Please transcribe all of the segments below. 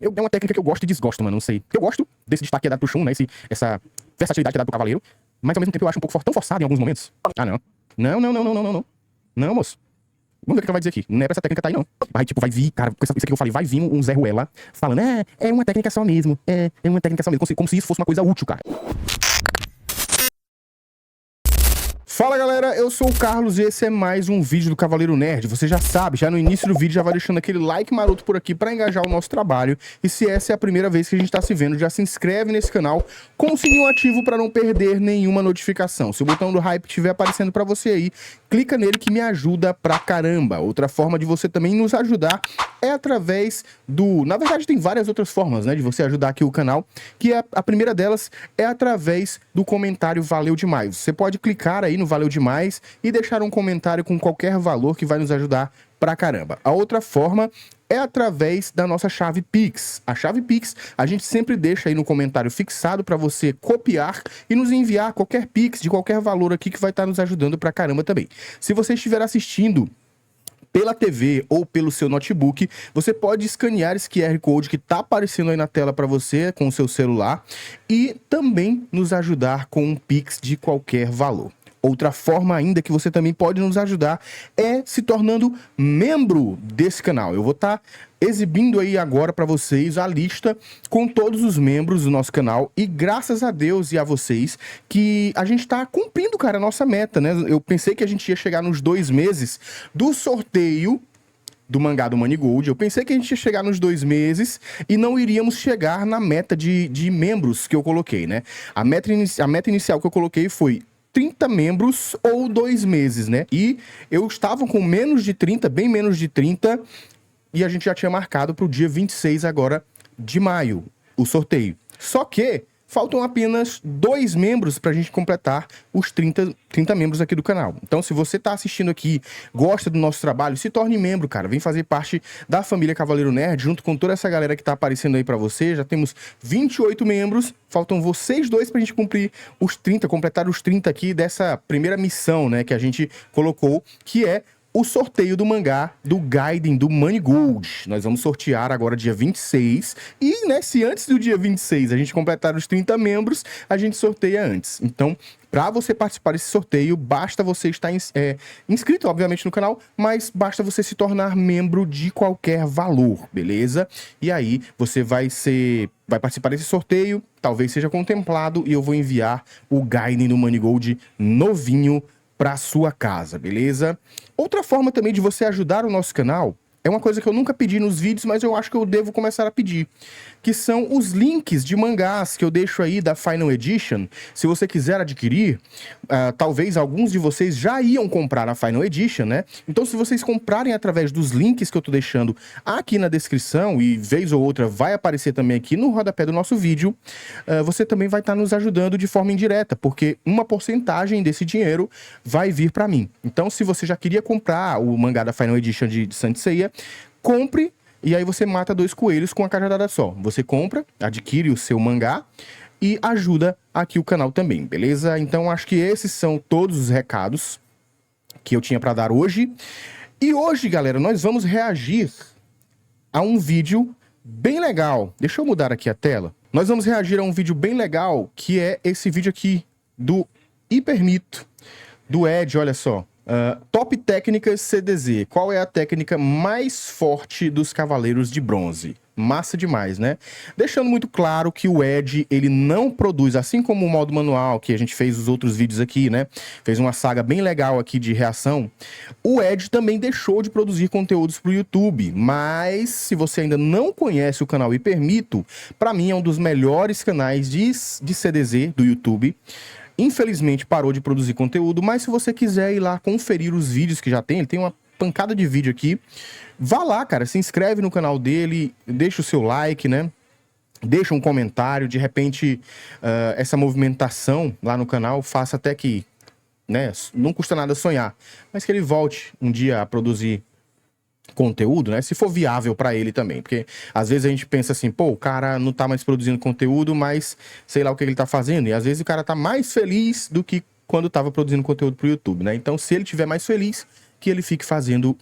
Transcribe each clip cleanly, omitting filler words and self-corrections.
É uma técnica que eu gosto e desgosto, mano, não sei. Eu gosto desse destaque que é dado pro Shun, né? Essa versatilidade que é dado pro cavaleiro. Mas ao mesmo tempo eu acho um pouco tão forçado em alguns momentos. Ah, não. Não, não, não, não, não, não, não. Não, moço. Vamos ver o que ela vai dizer aqui. Não é pra essa técnica tá aí, não. Vai, tipo, vai vir, cara, isso aqui que eu falei, vai vir um Zé Ruela falando, é uma técnica só mesmo. É uma técnica só mesmo. Como se isso fosse uma coisa útil, cara. Fala galera, eu sou o Carlos e esse é mais um vídeo do Cavaleiro Nerd. Você já sabe, já no início do vídeo já vai deixando aquele like maroto por aqui pra engajar o nosso trabalho. E se essa é a primeira vez que a gente tá se vendo, já se inscreve nesse canal com o sininho ativo pra não perder nenhuma notificação. Se o botão do hype estiver aparecendo pra você aí, clica nele que me ajuda pra caramba. Outra forma de você também nos ajudar é através do... Na verdade tem várias outras formas, né, de você ajudar aqui o canal, que a primeira delas é através do comentário Valeu Demais. Você pode clicar aí no Valeu Demais e deixar um comentário com qualquer valor que vai nos ajudar pra caramba. A outra forma é através da nossa chave Pix. A chave Pix a gente sempre deixa aí no comentário fixado para você copiar e nos enviar qualquer Pix de qualquer valor aqui que vai estar nos ajudando pra caramba também. Se você estiver assistindo pela TV ou pelo seu notebook, você pode escanear esse QR Code que está aparecendo aí na tela para você com o seu celular e também nos ajudar com um Pix de qualquer valor. Outra forma ainda que você também pode nos ajudar é se tornando membro desse canal. Eu vou estar exibindo aí agora para vocês a lista com todos os membros do nosso canal e graças a Deus e a vocês que a gente está cumprindo, cara, a nossa meta, né? Eu pensei que a gente ia chegar nos 2 meses do sorteio do mangá do Manigold. Eu pensei que a gente ia chegar nos 2 meses e não iríamos chegar na meta de membros que eu coloquei, né? A meta inicial que eu coloquei foi 30 membros ou 2 meses, né? E eu estava com menos de 30, bem menos de 30, e a gente já tinha marcado para o dia 26 agora de maio, o sorteio. Só que faltam apenas 2 membros para a gente completar os 30 membros aqui do canal. Então, se você está assistindo aqui, gosta do nosso trabalho, se torne membro, cara. Vem fazer parte da família Cavaleiro Nerd, junto com toda essa galera que está aparecendo aí para você. Já temos 28 membros. Faltam vocês dois para a gente cumprir os 30, completar os 30 aqui dessa primeira missão, né, que a gente colocou, que é o sorteio do mangá do Gaiden do Manigold. Nós vamos sortear agora dia 26. E, né, se antes do dia 26 a gente completar os 30 membros, a gente sorteia antes. Então, para você participar desse sorteio, basta você estar inscrito, obviamente, no canal, mas basta você se tornar membro de qualquer valor, beleza? E aí, você vai participar desse sorteio, talvez seja contemplado, e eu vou enviar o Gaiden do Manigold novinho para sua casa, beleza? Outra forma também de você ajudar o nosso canal é uma coisa que eu nunca pedi nos vídeos, mas eu acho que eu devo começar a pedir, que são os links de mangás que eu deixo aí da Final Edition. Se você quiser adquirir, talvez alguns de vocês já iam comprar a Final Edition, né? Então, se vocês comprarem através dos links que eu tô deixando aqui na descrição, e vez ou outra vai aparecer também aqui no rodapé do nosso vídeo, você também vai estar nos ajudando de forma indireta, porque uma porcentagem desse dinheiro vai vir para mim. Então, se você já queria comprar o mangá da Final Edition de Saint Seiya, compre, e aí você mata 2 coelhos com uma cajadada só. Você compra, adquire o seu mangá e ajuda aqui o canal também, beleza? Então acho que esses são todos os recados que eu tinha para dar hoje. E hoje, galera, nós vamos reagir a um vídeo bem legal. Deixa eu mudar aqui a tela. Nós vamos reagir a um vídeo bem legal, que é esse vídeo aqui do Hipermito, do Ed, olha só. Top técnicas CDZ. Qual é a técnica mais forte dos Cavaleiros de Bronze? Massa demais, né? Deixando muito claro que o Ed, ele não produz, assim como o modo manual, que a gente fez os outros vídeos aqui, né? Fez uma saga bem legal aqui de reação. O Ed também deixou de produzir conteúdos pro YouTube, mas se você ainda não conhece o canal Hipermito, pra mim é um dos melhores canais de CDZ do YouTube. Infelizmente parou de produzir conteúdo, mas se você quiser ir lá conferir os vídeos que já tem, ele tem uma pancada de vídeo aqui. Vá lá, cara, se inscreve no canal dele, deixa o seu like, né? Deixa um comentário, de repente essa movimentação lá no canal faça até que, né, não custa nada sonhar, mas que ele volte um dia a produzir conteúdo, né? Se for viável pra ele também, porque às vezes a gente pensa assim, pô, o cara não tá mais produzindo conteúdo, mas sei lá o que ele tá fazendo, e às vezes o cara tá mais feliz do que quando tava produzindo conteúdo pro YouTube, né? Então, se ele tiver mais feliz, que ele fique fazendo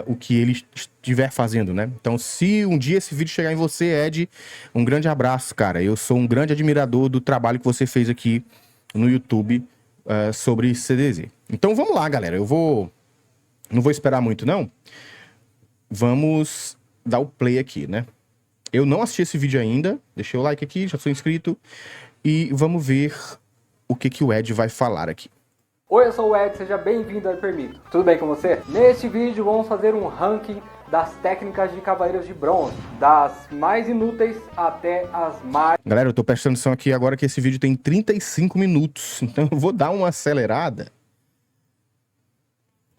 o que ele estiver fazendo, né? Então, se um dia esse vídeo chegar em você, Ed, um grande abraço, cara. Eu sou um grande admirador do trabalho que você fez aqui no YouTube sobre CDZ. Então, vamos lá, galera. Não vou esperar muito, não. Vamos dar o play aqui, né? Eu não assisti esse vídeo ainda. Deixei o like aqui, já sou inscrito. E vamos ver o que o Ed vai falar aqui. Oi, eu sou o Ed, seja bem-vindo ao Permito. Tudo bem com você? Neste vídeo vamos fazer um ranking das técnicas de Cavaleiros de Bronze, das mais inúteis até as mais... Galera, eu tô prestando atenção aqui agora que esse vídeo tem 35 minutos, então eu vou dar uma acelerada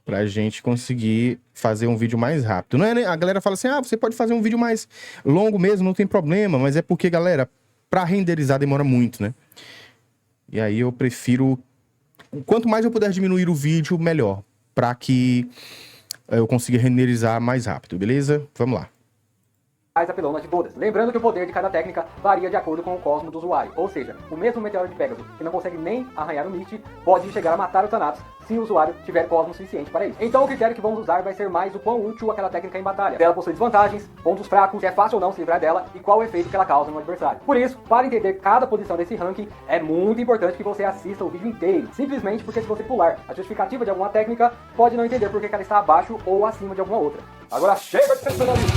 pra gente conseguir fazer um vídeo mais rápido. Não é, né? A galera fala assim, você pode fazer um vídeo mais longo mesmo, não tem problema, mas é porque, galera, pra renderizar demora muito, né? E aí eu prefiro... Quanto mais eu puder diminuir o vídeo, melhor. Pra que eu consiga renderizar mais rápido, beleza? Vamos lá. mais apelonas de todas. Lembrando que o poder de cada técnica varia de acordo com o cosmo do usuário. Ou seja, o mesmo Meteoro de Pégaso, que não consegue nem arranhar o Nietzsche, pode chegar a matar o Thanatos se o usuário tiver cosmo suficiente para isso. Então o critério que vamos usar vai ser mais o quão útil aquela técnica em batalha. Se ela possui desvantagens, pontos fracos, se é fácil ou não se livrar dela e qual o efeito que ela causa no adversário. Por isso, para entender cada posição desse ranking, é muito importante que você assista o vídeo inteiro. Simplesmente porque se você pular a justificativa de alguma técnica, pode não entender por que ela está abaixo ou acima de alguma outra. Agora chega de personalismo!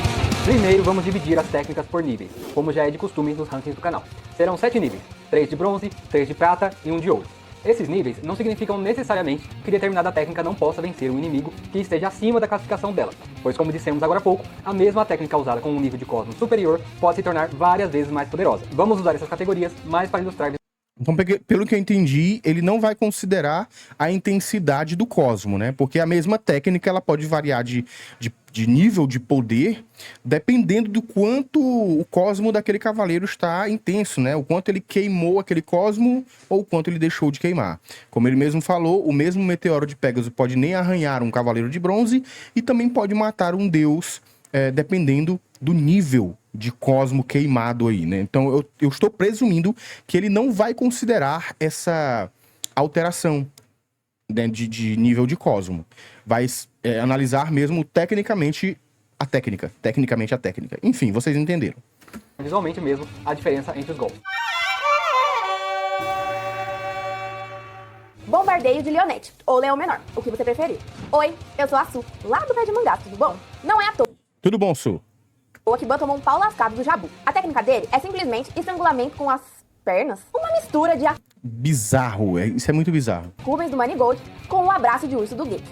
Primeiro vamos dividir as técnicas por níveis, como já é de costume nos rankings do canal. Serão 7 níveis, 3 de bronze, 3 de prata e 1 de ouro. Esses níveis não significam necessariamente que determinada técnica não possa vencer um inimigo que esteja acima da classificação dela, pois como dissemos agora há pouco, a mesma técnica usada com um nível de cosmos superior pode se tornar várias vezes mais poderosa. Vamos usar essas categorias mais para ilustrar. Então, pelo que eu entendi, ele não vai considerar a intensidade do cosmo, né? Porque a mesma técnica, ela pode variar de nível de poder, dependendo do quanto o cosmo daquele cavaleiro está intenso, né? O quanto ele queimou aquele cosmo ou o quanto ele deixou de queimar. Como ele mesmo falou, o mesmo Meteoro de Pégaso pode nem arranhar um cavaleiro de bronze e também pode matar um deus, dependendo do nível de cosmo queimado aí, né? Então eu estou presumindo que ele não vai considerar essa alteração, né, de nível de cosmo. Vai analisar mesmo tecnicamente a técnica. Enfim, vocês entenderam. Visualmente mesmo a diferença entre os golpes. Bombardeio de Leonete, ou Leão Menor, o que você preferir. Oi, eu sou a Su, lá do Pé de Mangá, tudo bom? Não é à toa Tudo bom, Su? o Akiban tomou um pau lascado do Jabu. A técnica dele é simplesmente estrangulamento com as pernas, uma mistura de Bizarro, isso é muito bizarro. Rubens do Manigold com o abraço de urso do Geek.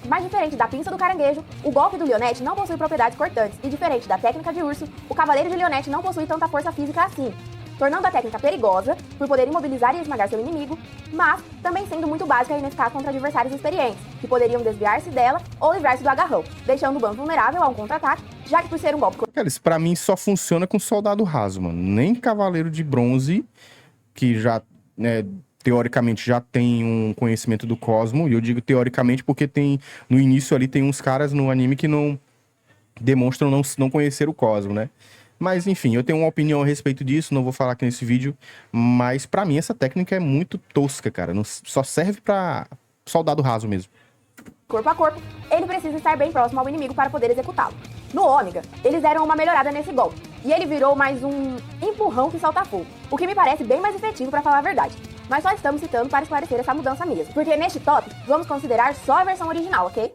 Mas diferente da pinça do caranguejo, o golpe do Leonete não possui propriedades cortantes, e diferente da técnica de urso, o cavaleiro de Leonete não possui tanta força física assim, tornando a técnica perigosa por poder imobilizar e esmagar seu inimigo, mas também sendo muito básica e ineficaz contra adversários experientes, que poderiam desviar-se dela ou livrar-se do agarrão, deixando o Ban vulnerável a um contra-ataque, já que por ser um golpe... Cara, isso pra mim só funciona com soldado raso, mano. Nem cavaleiro de bronze, que já, né, teoricamente já tem um conhecimento do cosmo, e eu digo teoricamente porque tem, no início ali tem uns caras no anime que não demonstram não conhecer o cosmo, né? Mas enfim, eu tenho uma opinião a respeito disso, não vou falar aqui nesse vídeo, mas pra mim essa técnica é muito tosca, cara. Não, só serve pra soldado raso mesmo. Corpo a corpo, ele precisa estar bem próximo ao inimigo para poder executá-lo. No Ômega, eles deram uma melhorada nesse golpe, e ele virou mais um empurrão que solta fogo, o que me parece bem mais efetivo para falar a verdade. Mas só estamos citando para esclarecer essa mudança mesmo, porque neste top, vamos considerar só a versão original, ok?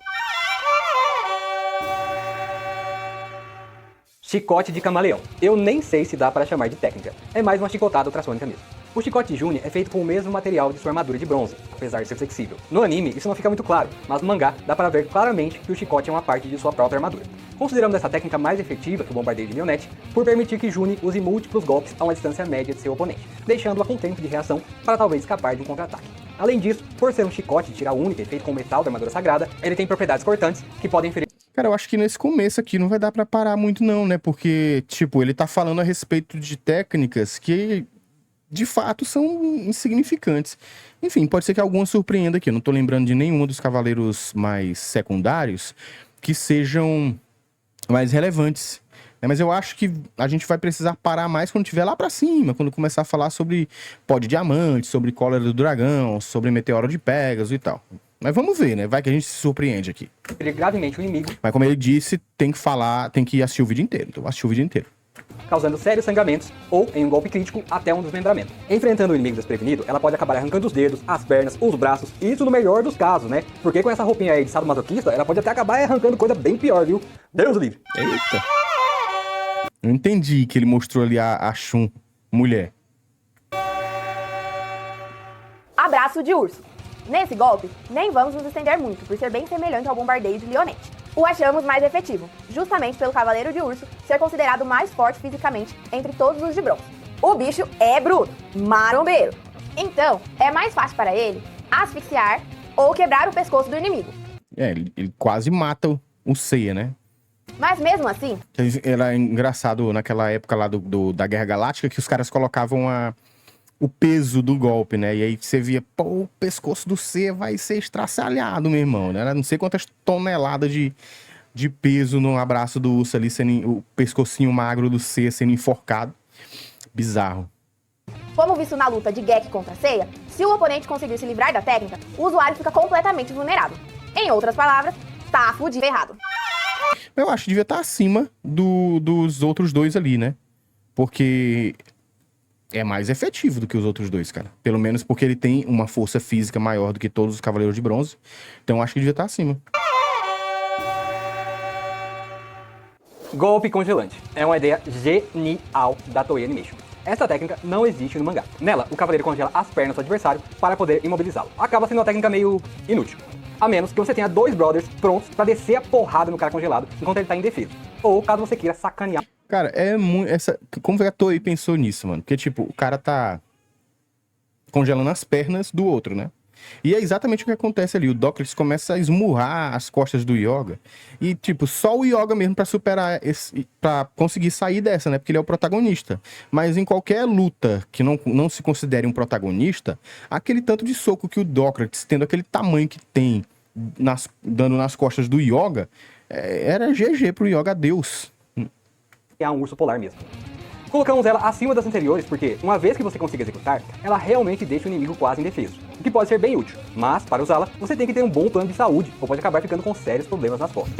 Chicote de camaleão. Eu nem sei se dá para chamar de técnica. É mais uma chicotada ultrassônica mesmo. O chicote de Juni é feito com o mesmo material de sua armadura de bronze, apesar de ser flexível. No anime, isso não fica muito claro, mas no mangá dá para ver claramente que o chicote é uma parte de sua própria armadura. Consideramos essa técnica mais efetiva que o bombardeio de Leonete por permitir que Juni use múltiplos golpes a uma distância média de seu oponente, deixando-a com tempo de reação para talvez escapar de um contra-ataque. Além disso, por ser um chicote de tira única e feito com metal da armadura sagrada, ele tem propriedades cortantes que podem ferir. Cara, eu acho que nesse começo aqui não vai dar pra parar muito não, né? Porque, tipo, ele tá falando a respeito de técnicas que, de fato, são insignificantes. Enfim, pode ser que alguma surpreenda aqui. Eu não tô lembrando de nenhum dos cavaleiros mais secundários que sejam mais relevantes. Mas eu acho que a gente vai precisar parar mais quando estiver lá pra cima, quando começar a falar sobre pó de diamante, sobre cólera do dragão, sobre meteoro de Pégaso e tal. Mas vamos ver, né? Vai que a gente se surpreende aqui. ferir gravemente o inimigo, Mas como ele disse, tem que falar, tem que assistir o vídeo inteiro. Então assistir o vídeo inteiro. causando sérios sangramentos ou, em um golpe crítico, até um desmembramento. Enfrentando o inimigo desprevenido, ela pode acabar arrancando os dedos, as pernas, os braços, isso no melhor dos casos, né? Porque com essa roupinha aí de sadomasoquista, ela pode até acabar arrancando coisa bem pior, viu? Deus o livre. Eita. Eu entendi que ele mostrou ali a Shun, mulher. Abraço de urso. Nesse golpe, nem vamos nos estender muito, por ser bem semelhante ao bombardeio de Leonete. O achamos mais efetivo, justamente pelo Cavaleiro de Urso ser considerado mais forte fisicamente entre todos os de bronze. O bicho é bruto, marombeiro. Então, é mais fácil para ele asfixiar ou quebrar o pescoço do inimigo. Ele quase mata o Seiya, né? Mas mesmo assim, Era engraçado naquela época lá da Guerra Galáctica que os caras colocavam o peso do golpe, né? E aí você via, pô, o pescoço do Seiya vai ser estraçalhado, meu irmão, né? Não sei quantas toneladas de peso no abraço do urso ali, o pescocinho magro do Seiya sendo enforcado. Bizarro. como visto na luta de Gek contra Seiya, se o oponente conseguir se livrar da técnica, o usuário fica completamente vulnerável. Em outras palavras, tá fudido errado. Eu acho que devia estar acima dos outros dois ali, né? Porque é mais efetivo do que os outros dois, cara. Pelo menos porque ele tem uma força física maior do que todos os Cavaleiros de Bronze. Então eu acho que devia estar acima. Golpe congelante. É uma ideia genial da Toei Animation. Essa técnica não existe no mangá. Nela, o cavaleiro congela as pernas do adversário para poder imobilizá-lo. Acaba sendo uma técnica meio inútil. A menos que você tenha dois brothers prontos para descer a porrada no cara congelado enquanto ele tá indefeso. Ou caso você queira sacanear. Cara, é muito... Como a Toei pensou nisso, mano? Porque, tipo, o cara tá congelando as pernas do outro, né? E é exatamente o que acontece ali. O Docris começa a esmurrar as costas do Yoga. E, tipo, só o Yoga mesmo pra superar pra conseguir sair dessa, né? Porque ele é o protagonista. Mas em qualquer luta que não se considere um protagonista, aquele tanto de soco que o Docris, tendo aquele tamanho que tem, dando nas costas do Yoga, era GG pro Yoga, Deus. É um urso polar mesmo. Colocamos ela acima das anteriores porque, uma vez que você consiga executar, ela realmente deixa o inimigo quase indefeso, o que pode ser bem útil, mas para usá-la, você tem que ter um bom plano de saúde, ou pode acabar ficando com sérios problemas nas costas.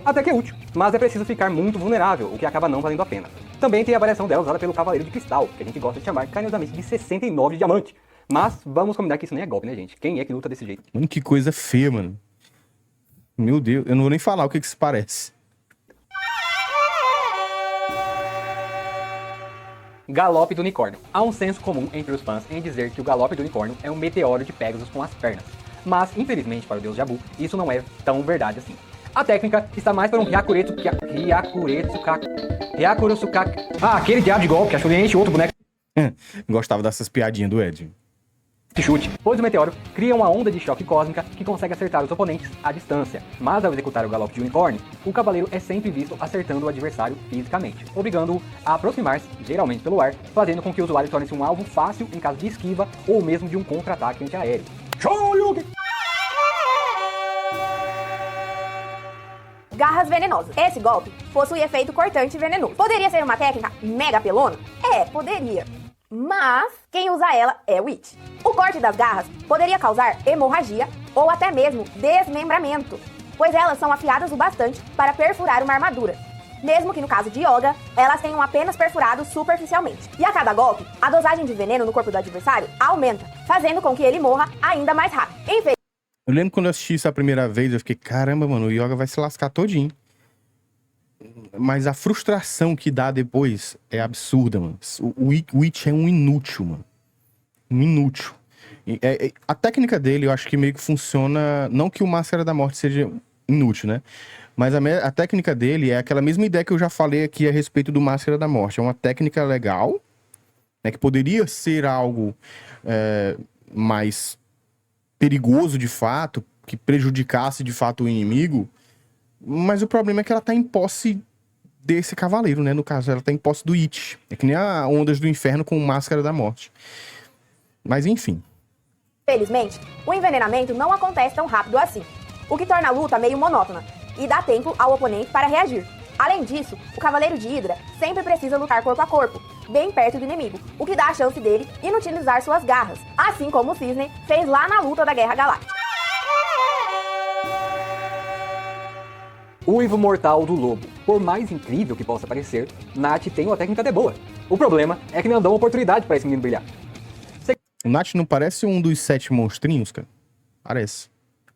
Até que é útil, mas é preciso ficar muito vulnerável, o que acaba não valendo a pena. Também tem a variação dela usada pelo Cavaleiro de Cristal, que a gente gosta de chamar carinhosamente de 69 de diamante. Mas vamos combinar que isso nem é golpe, né, gente? Quem é que luta desse jeito? Mano, que coisa feia, mano. Meu Deus, eu não vou nem falar o que isso parece. Galope do unicórnio. Há um senso comum entre os fãs em dizer que o galope do unicórnio é um meteoro de Pegasus com as pernas. Mas, infelizmente para o deus Jabu, isso não é tão verdade assim. A técnica está mais para um Hyakuretsuka... Ah, aquele diabo de golpe que achou que enche outro boneco Gostava dessas piadinhas do Ed. de chute, pois o meteoro cria uma onda de choque cósmica que consegue acertar os oponentes à distância. Mas ao executar o galope de unicórnio, o cavaleiro é sempre visto acertando o adversário fisicamente, obrigando-o a aproximar-se, geralmente pelo ar, fazendo com que o usuário torne-se um alvo fácil em caso de esquiva ou mesmo de um contra-ataque antiaéreo. Shoryuken! Garras venenosas. Esse golpe possui efeito cortante e venenoso. Poderia ser uma técnica mega pelona? Poderia. Mas quem usa ela é o It. O corte das garras poderia causar hemorragia ou até mesmo desmembramento, pois elas são afiadas o bastante para perfurar uma armadura. Mesmo que no caso de Yoga, elas tenham apenas perfurado superficialmente. E a cada golpe, a dosagem de veneno no corpo do adversário aumenta, fazendo com que ele morra ainda mais rápido. Eu lembro quando eu assisti isso a primeira vez, eu fiquei, caramba, mano, o Yoga vai se lascar todinho. Mas a frustração que dá depois é absurda, mano. O It é um inútil, mano. Um inútil. A técnica dele, eu acho que meio que funciona... Não que o Máscara da Morte seja inútil, né? Mas a técnica dele é aquela mesma ideia que eu já falei aqui a respeito do Máscara da Morte. É uma técnica legal, né? Que poderia ser algo mais perigoso, de fato, que prejudicasse, de fato, o inimigo. Mas o problema é que ela tá em posse desse cavaleiro, né? No caso, ela tá em posse do It. É que nem a Ondas do Inferno com Máscara da Morte. Mas enfim. Felizmente, o envenenamento não acontece tão rápido assim, o que torna a luta meio monótona e dá tempo ao oponente para reagir. Além disso, o Cavaleiro de Hydra sempre precisa lutar corpo a corpo, bem perto do inimigo, o que dá a chance dele inutilizar suas garras, assim como o Cisne fez lá na luta da Guerra Galáctica. Uivo Mortal do Lobo. Por mais incrível que possa parecer, Nath tem uma técnica até boa. O problema é que não dão oportunidade para esse menino brilhar. O Nath não parece um dos 7 monstrinhos, cara? Parece.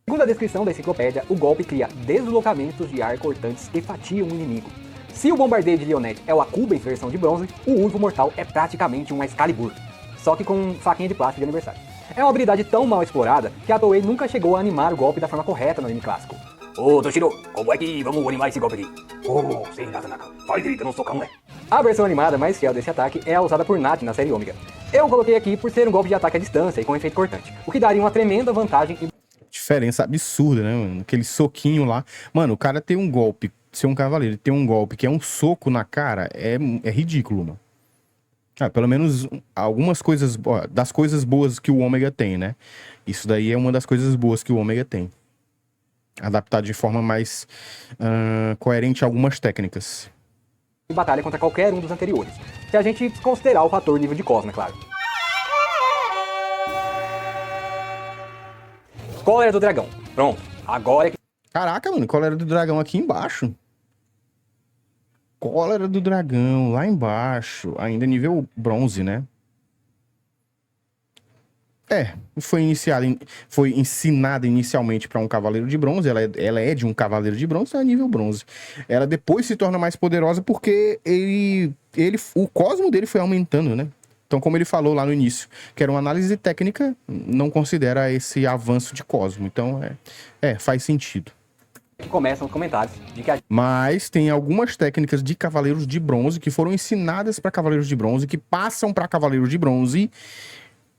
Segundo a descrição da enciclopédia, o golpe cria deslocamentos de ar cortantes que fatiam o inimigo. Se o bombardeio de Leonete é o Akubens versão de bronze, o Uivo Mortal é praticamente um Excalibur, só que com faquinha de plástico de aniversário. É uma habilidade tão mal explorada que a Toei nunca chegou a animar o golpe da forma correta no anime clássico. Ô, Toshiro, como é que vamos animar esse golpe aqui? Ô, sei lá, Tanaka, faz direito no socão, né? A versão animada mais fiel desse ataque é a usada por Nath na série Ômega. Eu coloquei aqui por ser um golpe de ataque à distância e com efeito cortante, o que daria uma tremenda vantagem e... Diferença absurda, né, mano? Aquele soquinho lá. Mano, o cara tem um golpe, ser um cavaleiro, ter um golpe que é um soco na cara, é ridículo, mano. Ah, pelo menos algumas coisas, das coisas boas que o Ômega tem, né? Isso daí é uma das coisas boas que o Ômega tem. Adaptado de forma mais coerente a algumas técnicas. batalha contra qualquer um dos anteriores, se a gente considerar o fator nível de Cosmo, é claro. Cólera do Dragão. Pronto, agora é que... Caraca, mano, Cólera do Dragão aqui embaixo. Cólera do Dragão, lá embaixo. Ainda nível bronze, né? Foi ensinada inicialmente para um cavaleiro de bronze. Ela é de um cavaleiro de bronze, é nível bronze. Ela depois se torna mais poderosa porque o cosmo dele foi aumentando, né? Então, como ele falou lá no início, que era uma análise técnica, não considera esse avanço de cosmo. Então, faz sentido. começam os comentários de que Mas tem algumas técnicas de cavaleiros de bronze que foram ensinadas para cavaleiros de bronze, que passam para cavaleiros de bronze,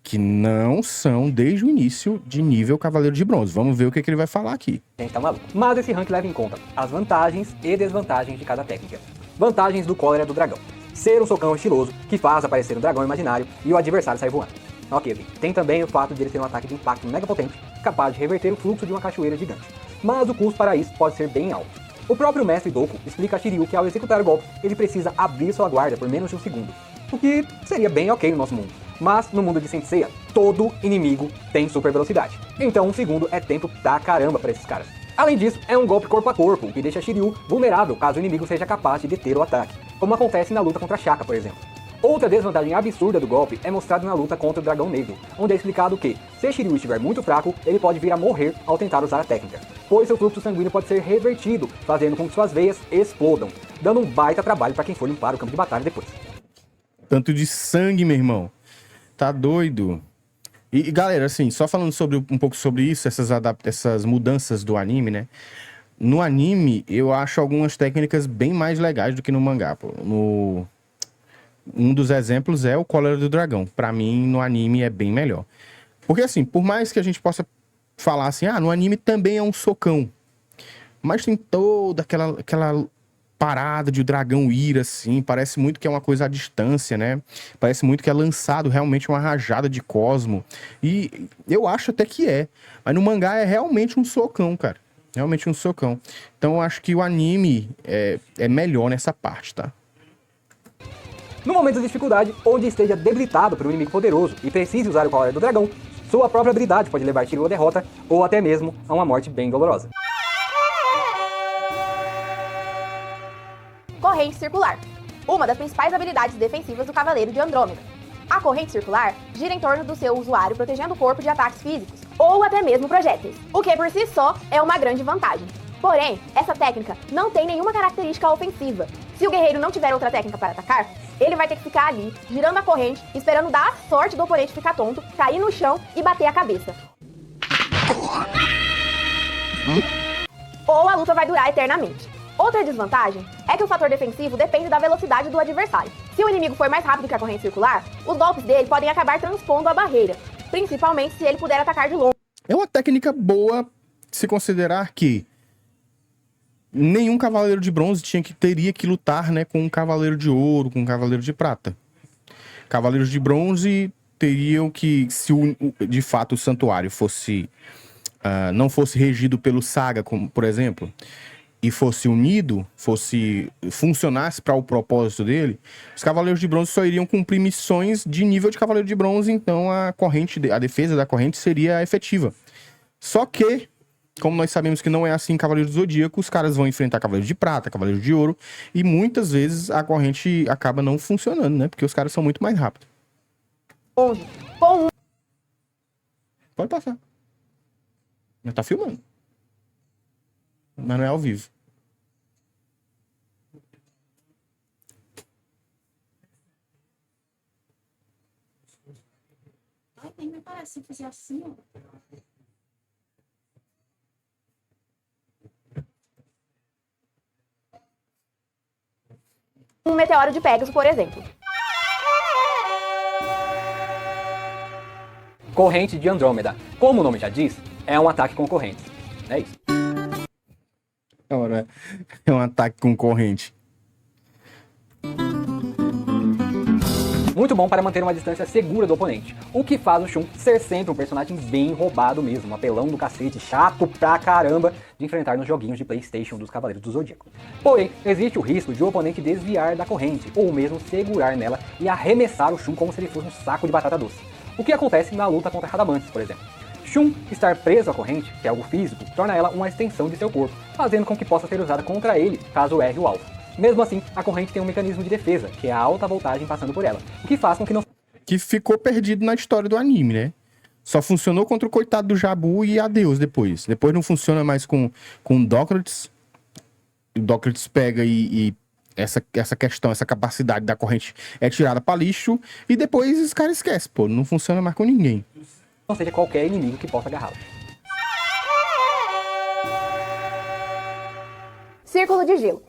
que não são desde o início de nível cavaleiro de bronze. Vamos ver o que ele vai falar aqui. Gente, tá maluco. Mas esse rank leva em conta as vantagens e desvantagens de cada técnica. Vantagens do Cólera do Dragão: ser um socão estiloso que faz aparecer um dragão imaginário e o adversário sai voando. Ok. Tem também o fato de ele ter um ataque de impacto mega potente, capaz de reverter o fluxo de uma cachoeira gigante. Mas o custo para isso pode ser bem alto. O próprio mestre Doku explica a Shiryu que ao executar o golpe, ele precisa abrir sua guarda por menos de um segundo, o que seria bem ok no nosso mundo. Mas no mundo de Saint Seiya, todo inimigo tem super velocidade. Então um segundo é tempo pra caramba pra esses caras. Além disso, é um golpe corpo a corpo, que deixa Shiryu vulnerável caso o inimigo seja capaz de deter o ataque, como acontece na luta contra Shaka, por exemplo. Outra desvantagem absurda do golpe é mostrada na luta contra o Dragão Negro, onde é explicado que, se Shiryu estiver muito fraco, ele pode vir a morrer ao tentar usar a técnica, pois seu fluxo sanguíneo pode ser revertido, fazendo com que suas veias explodam, dando um baita trabalho para quem for limpar o campo de batalha depois. Tanto de sangue, meu irmão. Tá doido. E galera, assim, só falando um pouco sobre isso, essas mudanças do anime, né? No anime, eu acho algumas técnicas bem mais legais do que no mangá, pô. Um dos exemplos é o Cólera do Dragão. Pra mim, no anime é bem melhor. Porque assim, por mais que a gente possa falar assim, no anime também é um socão. Mas tem toda aquela parada de o dragão ir assim, parece muito que é uma coisa à distância, né? Parece muito que é lançado realmente uma rajada de cosmo. E eu acho até que é. Mas no mangá é realmente um socão, cara. Realmente um socão. Então eu acho que o anime é melhor nessa parte, tá? No momento de dificuldade, onde esteja debilitado por um inimigo poderoso e precise usar o Cólera do Dragão, sua própria habilidade pode levar Shiryu à derrota ou até mesmo a uma morte bem dolorosa. Corrente circular, uma das principais habilidades defensivas do Cavaleiro de Andrômeda. A corrente circular gira em torno do seu usuário, protegendo o corpo de ataques físicos, ou até mesmo projéteis, o que por si só é uma grande vantagem. Porém, essa técnica não tem nenhuma característica ofensiva. Se o guerreiro não tiver outra técnica para atacar, ele vai ter que ficar ali, girando a corrente, esperando dar a sorte do oponente ficar tonto, cair no chão e bater a cabeça. Ou a luta vai durar eternamente. Outra desvantagem é que o fator defensivo depende da velocidade do adversário. Se o inimigo for mais rápido que a corrente circular, os golpes dele podem acabar transpondo a barreira, principalmente se ele puder atacar de longe. É uma técnica boa se considerar que nenhum cavaleiro de bronze teria que lutar, né, com um cavaleiro de ouro, com um cavaleiro de prata. Cavaleiros de bronze teriam que, se de fato o santuário não fosse regido pelo Saga, como, por exemplo, e fosse unido, funcionasse para o propósito dele, os cavaleiros de bronze só iriam cumprir missões de nível de cavaleiro de bronze, então a defesa da corrente seria efetiva. Só que Como nós sabemos que não é assim em Cavaleiros do Zodíaco, os caras vão enfrentar Cavaleiros de Prata, Cavaleiros de Ouro, e muitas vezes a corrente acaba não funcionando, né? Porque os caras são muito mais rápidos. 11. Com Pode passar. Já tá filmando. Mas não é ao vivo. Ai, nem me parece se fizer assim, ó. um meteoro de Pégaso, por exemplo. Corrente de Andrômeda. Como o nome já diz, é um ataque com correntes. É isso. Ora, é um ataque com corrente. Muito bom para manter uma distância segura do oponente, o que faz o Shun ser sempre um personagem bem roubado mesmo, um apelão do cacete, chato pra caramba de enfrentar nos joguinhos de PlayStation dos Cavaleiros do Zodíaco. Porém, existe o risco de o oponente desviar da corrente, ou mesmo segurar nela e arremessar o Shun como se ele fosse um saco de batata doce. O que acontece na luta contra Radamantes, por exemplo. Shun estar preso à corrente, que é algo físico, torna ela uma extensão de seu corpo, fazendo com que possa ser usada contra ele, caso erre o alvo. Mesmo assim, a corrente tem um mecanismo de defesa, que é a alta voltagem passando por ela, o que faz com que não... Que ficou perdido na história do anime, né? Só funcionou contra o coitado do Jabu e adeus depois. Depois não funciona mais com o Dócrates. O Dócrates pega e essa questão, essa capacidade da corrente é tirada pra lixo e depois os caras esquecem, pô. Não funciona mais com ninguém. não seja qualquer inimigo que possa agarrá-lo. Círculo de gelo.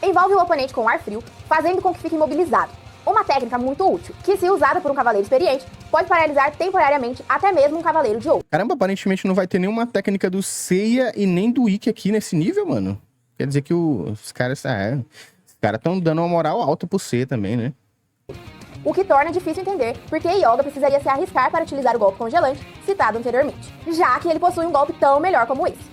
Envolve o oponente com ar frio, fazendo com que fique imobilizado. Uma técnica muito útil, que se usada por um cavaleiro experiente, pode paralisar temporariamente até mesmo um cavaleiro de ouro. Caramba, aparentemente não vai ter nenhuma técnica do Seiya e nem do Ikki aqui nesse nível, mano. Quer dizer que os caras estão dando uma moral alta pro Seiya também, né? O que torna difícil entender porque Yoga precisaria se arriscar para utilizar o golpe congelante, citado anteriormente, já que ele possui um golpe tão melhor como esse.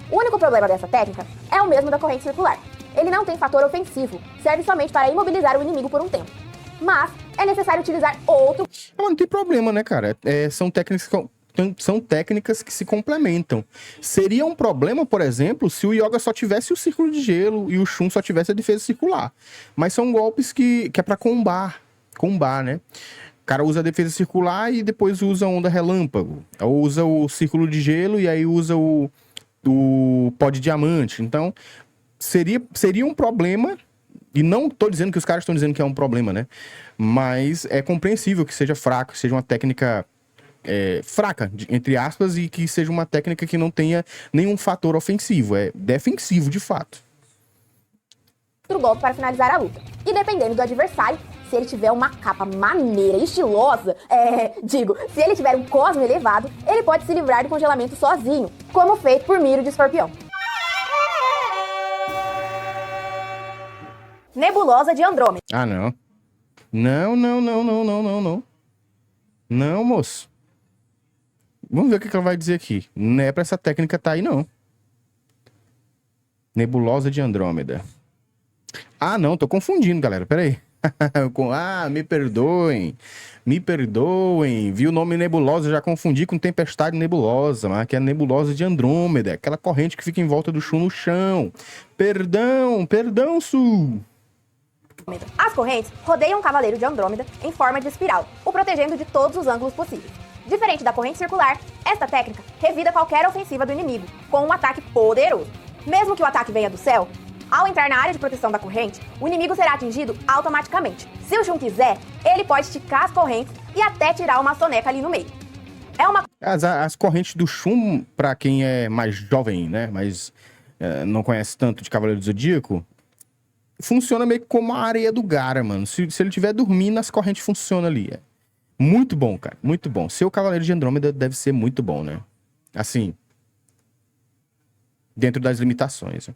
O único problema dessa técnica é o mesmo da corrente circular. Ele não tem fator ofensivo, serve somente para imobilizar o inimigo por um tempo. Mas é necessário utilizar outro... Não tem problema, né, cara? São técnicas que se complementam. Seria um problema, por exemplo, se o Yoga só tivesse o círculo de gelo e o Shun só tivesse a defesa circular. Mas são golpes que é pra combar, né? O cara usa a defesa circular e depois usa a onda relâmpago. Ou usa o círculo de gelo e aí usa o pó de diamante. Então, seria um problema... E não tô dizendo que os caras estão dizendo que é um problema, né? Mas é compreensível que seja fraco, que seja uma técnica fraca, entre aspas, e que seja uma técnica que não tenha nenhum fator ofensivo. É defensivo, de fato. outro golpe para finalizar a luta. E dependendo do adversário, se ele tiver uma capa maneira, estilosa, se ele tiver um cosmo elevado, ele pode se livrar do congelamento sozinho, como feito por Miro de Escorpião. Nebulosa de Andrômeda. Ah, não. Não. Não, moço. Vamos ver o que ela vai dizer aqui. Não é pra essa técnica tá aí, não. Nebulosa de Andrômeda. Ah, não, tô confundindo, galera. Pera aí. Me perdoem. Me perdoem. Vi o nome Nebulosa, já confundi com Tempestade Nebulosa, mas que é a Nebulosa de Andrômeda. Aquela corrente que fica em volta do Shun no chão. Perdão, Su. As correntes rodeiam o Cavaleiro de Andrômeda em forma de espiral, o protegendo de todos os ângulos possíveis. Diferente da corrente circular, esta técnica revida qualquer ofensiva do inimigo, com um ataque poderoso. Mesmo que o ataque venha do céu, ao entrar na área de proteção da corrente, o inimigo será atingido automaticamente. Se o Shun quiser, ele pode esticar as correntes e até tirar uma soneca ali no meio. As correntes do Shun, pra quem é mais jovem, né, mas não conhece tanto de Cavaleiro do Zodíaco, funciona meio que como a areia do Gaara, mano. Se ele estiver dormindo, as correntes funcionam ali. Muito bom, cara. Muito bom. Ser o Cavaleiro de Andrômeda deve ser muito bom, né? Assim, dentro das limitações.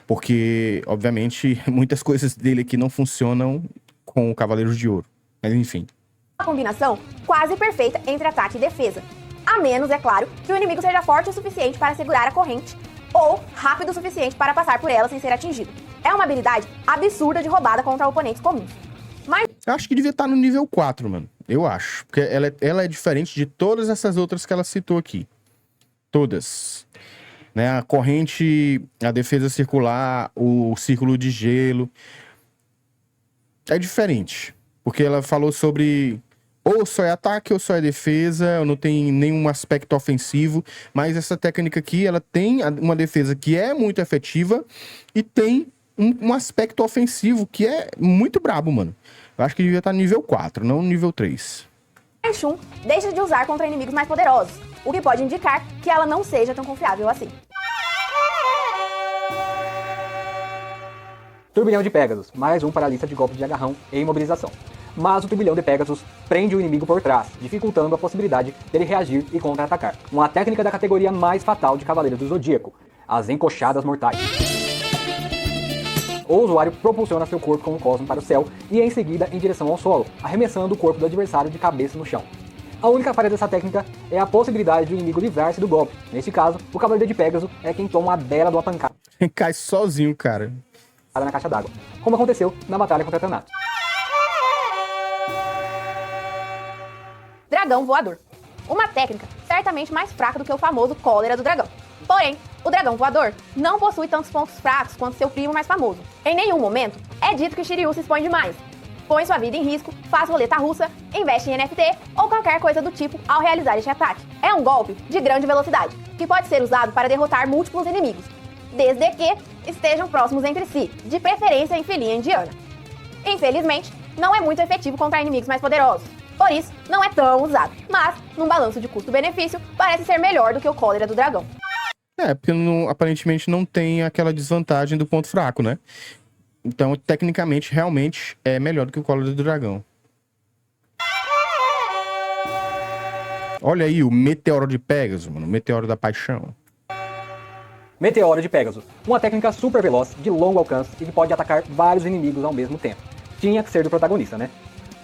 Porque, obviamente, muitas coisas dele aqui não funcionam com o Cavaleiro de Ouro. Mas, enfim. Uma combinação quase perfeita entre ataque e defesa. A menos, é claro, que o inimigo seja forte o suficiente para segurar a corrente ou rápido o suficiente para passar por ela sem ser atingido. É uma habilidade absurda de roubada contra oponentes comuns. Mas eu acho que devia estar no nível 4, mano. Eu acho. Porque ela é diferente de todas essas outras que ela citou aqui. Todas. né? A corrente, a defesa circular, o círculo de gelo. É diferente, porque ela falou sobre ou só é ataque ou só é defesa, não tem nenhum aspecto ofensivo, mas essa técnica aqui, ela tem uma defesa que é muito efetiva e tem um aspecto ofensivo que é muito brabo, mano. Eu acho que devia estar no nível 4, não no nível 3. Shun deixa de usar contra inimigos mais poderosos, o que pode indicar que ela não seja tão confiável assim. Turbilhão de Pégasus, mais um para a lista de golpes de agarrão e imobilização. Mas o Turbilhão de Pégasus prende o inimigo por trás, dificultando a possibilidade dele reagir e contra-atacar. Uma técnica da categoria mais fatal de Cavaleiros do Zodíaco, as encoxadas mortais. O usuário propulsiona seu corpo com um cosmo para o céu e em seguida em direção ao solo, arremessando o corpo do adversário de cabeça no chão. A única falha dessa técnica é a possibilidade do inimigo livrar-se do golpe. Neste caso, o Cavaleiro de Pégaso é quem toma a bela de uma pancada Cai sozinho, cara. na caixa d'água, como aconteceu na batalha contra Thanatos. Dragão voador. Uma técnica certamente mais fraca do que o famoso Cólera do Dragão. Porém, o dragão voador não possui tantos pontos fracos quanto seu primo mais famoso. Em nenhum momento é dito que Shiryu se expõe demais. Põe sua vida em risco, faz roleta russa, investe em NFT ou qualquer coisa do tipo ao realizar este ataque. É um golpe de grande velocidade, que pode ser usado para derrotar múltiplos inimigos, desde que estejam próximos entre si, de preferência em filinha indiana. Infelizmente, não é muito efetivo contra inimigos mais poderosos, por isso não é tão usado, mas, num balanço de custo-benefício, parece ser melhor do que o Cólera do Dragão. Porque aparentemente não tem aquela desvantagem do ponto fraco, né? Então, tecnicamente, realmente é melhor do que o Cólera do Dragão. Olha aí o Meteoro de Pégaso, mano. Meteoro da Paixão. Meteoro de Pégaso, uma técnica super veloz, de longo alcance e que pode atacar vários inimigos ao mesmo tempo. Tinha que ser do protagonista, né?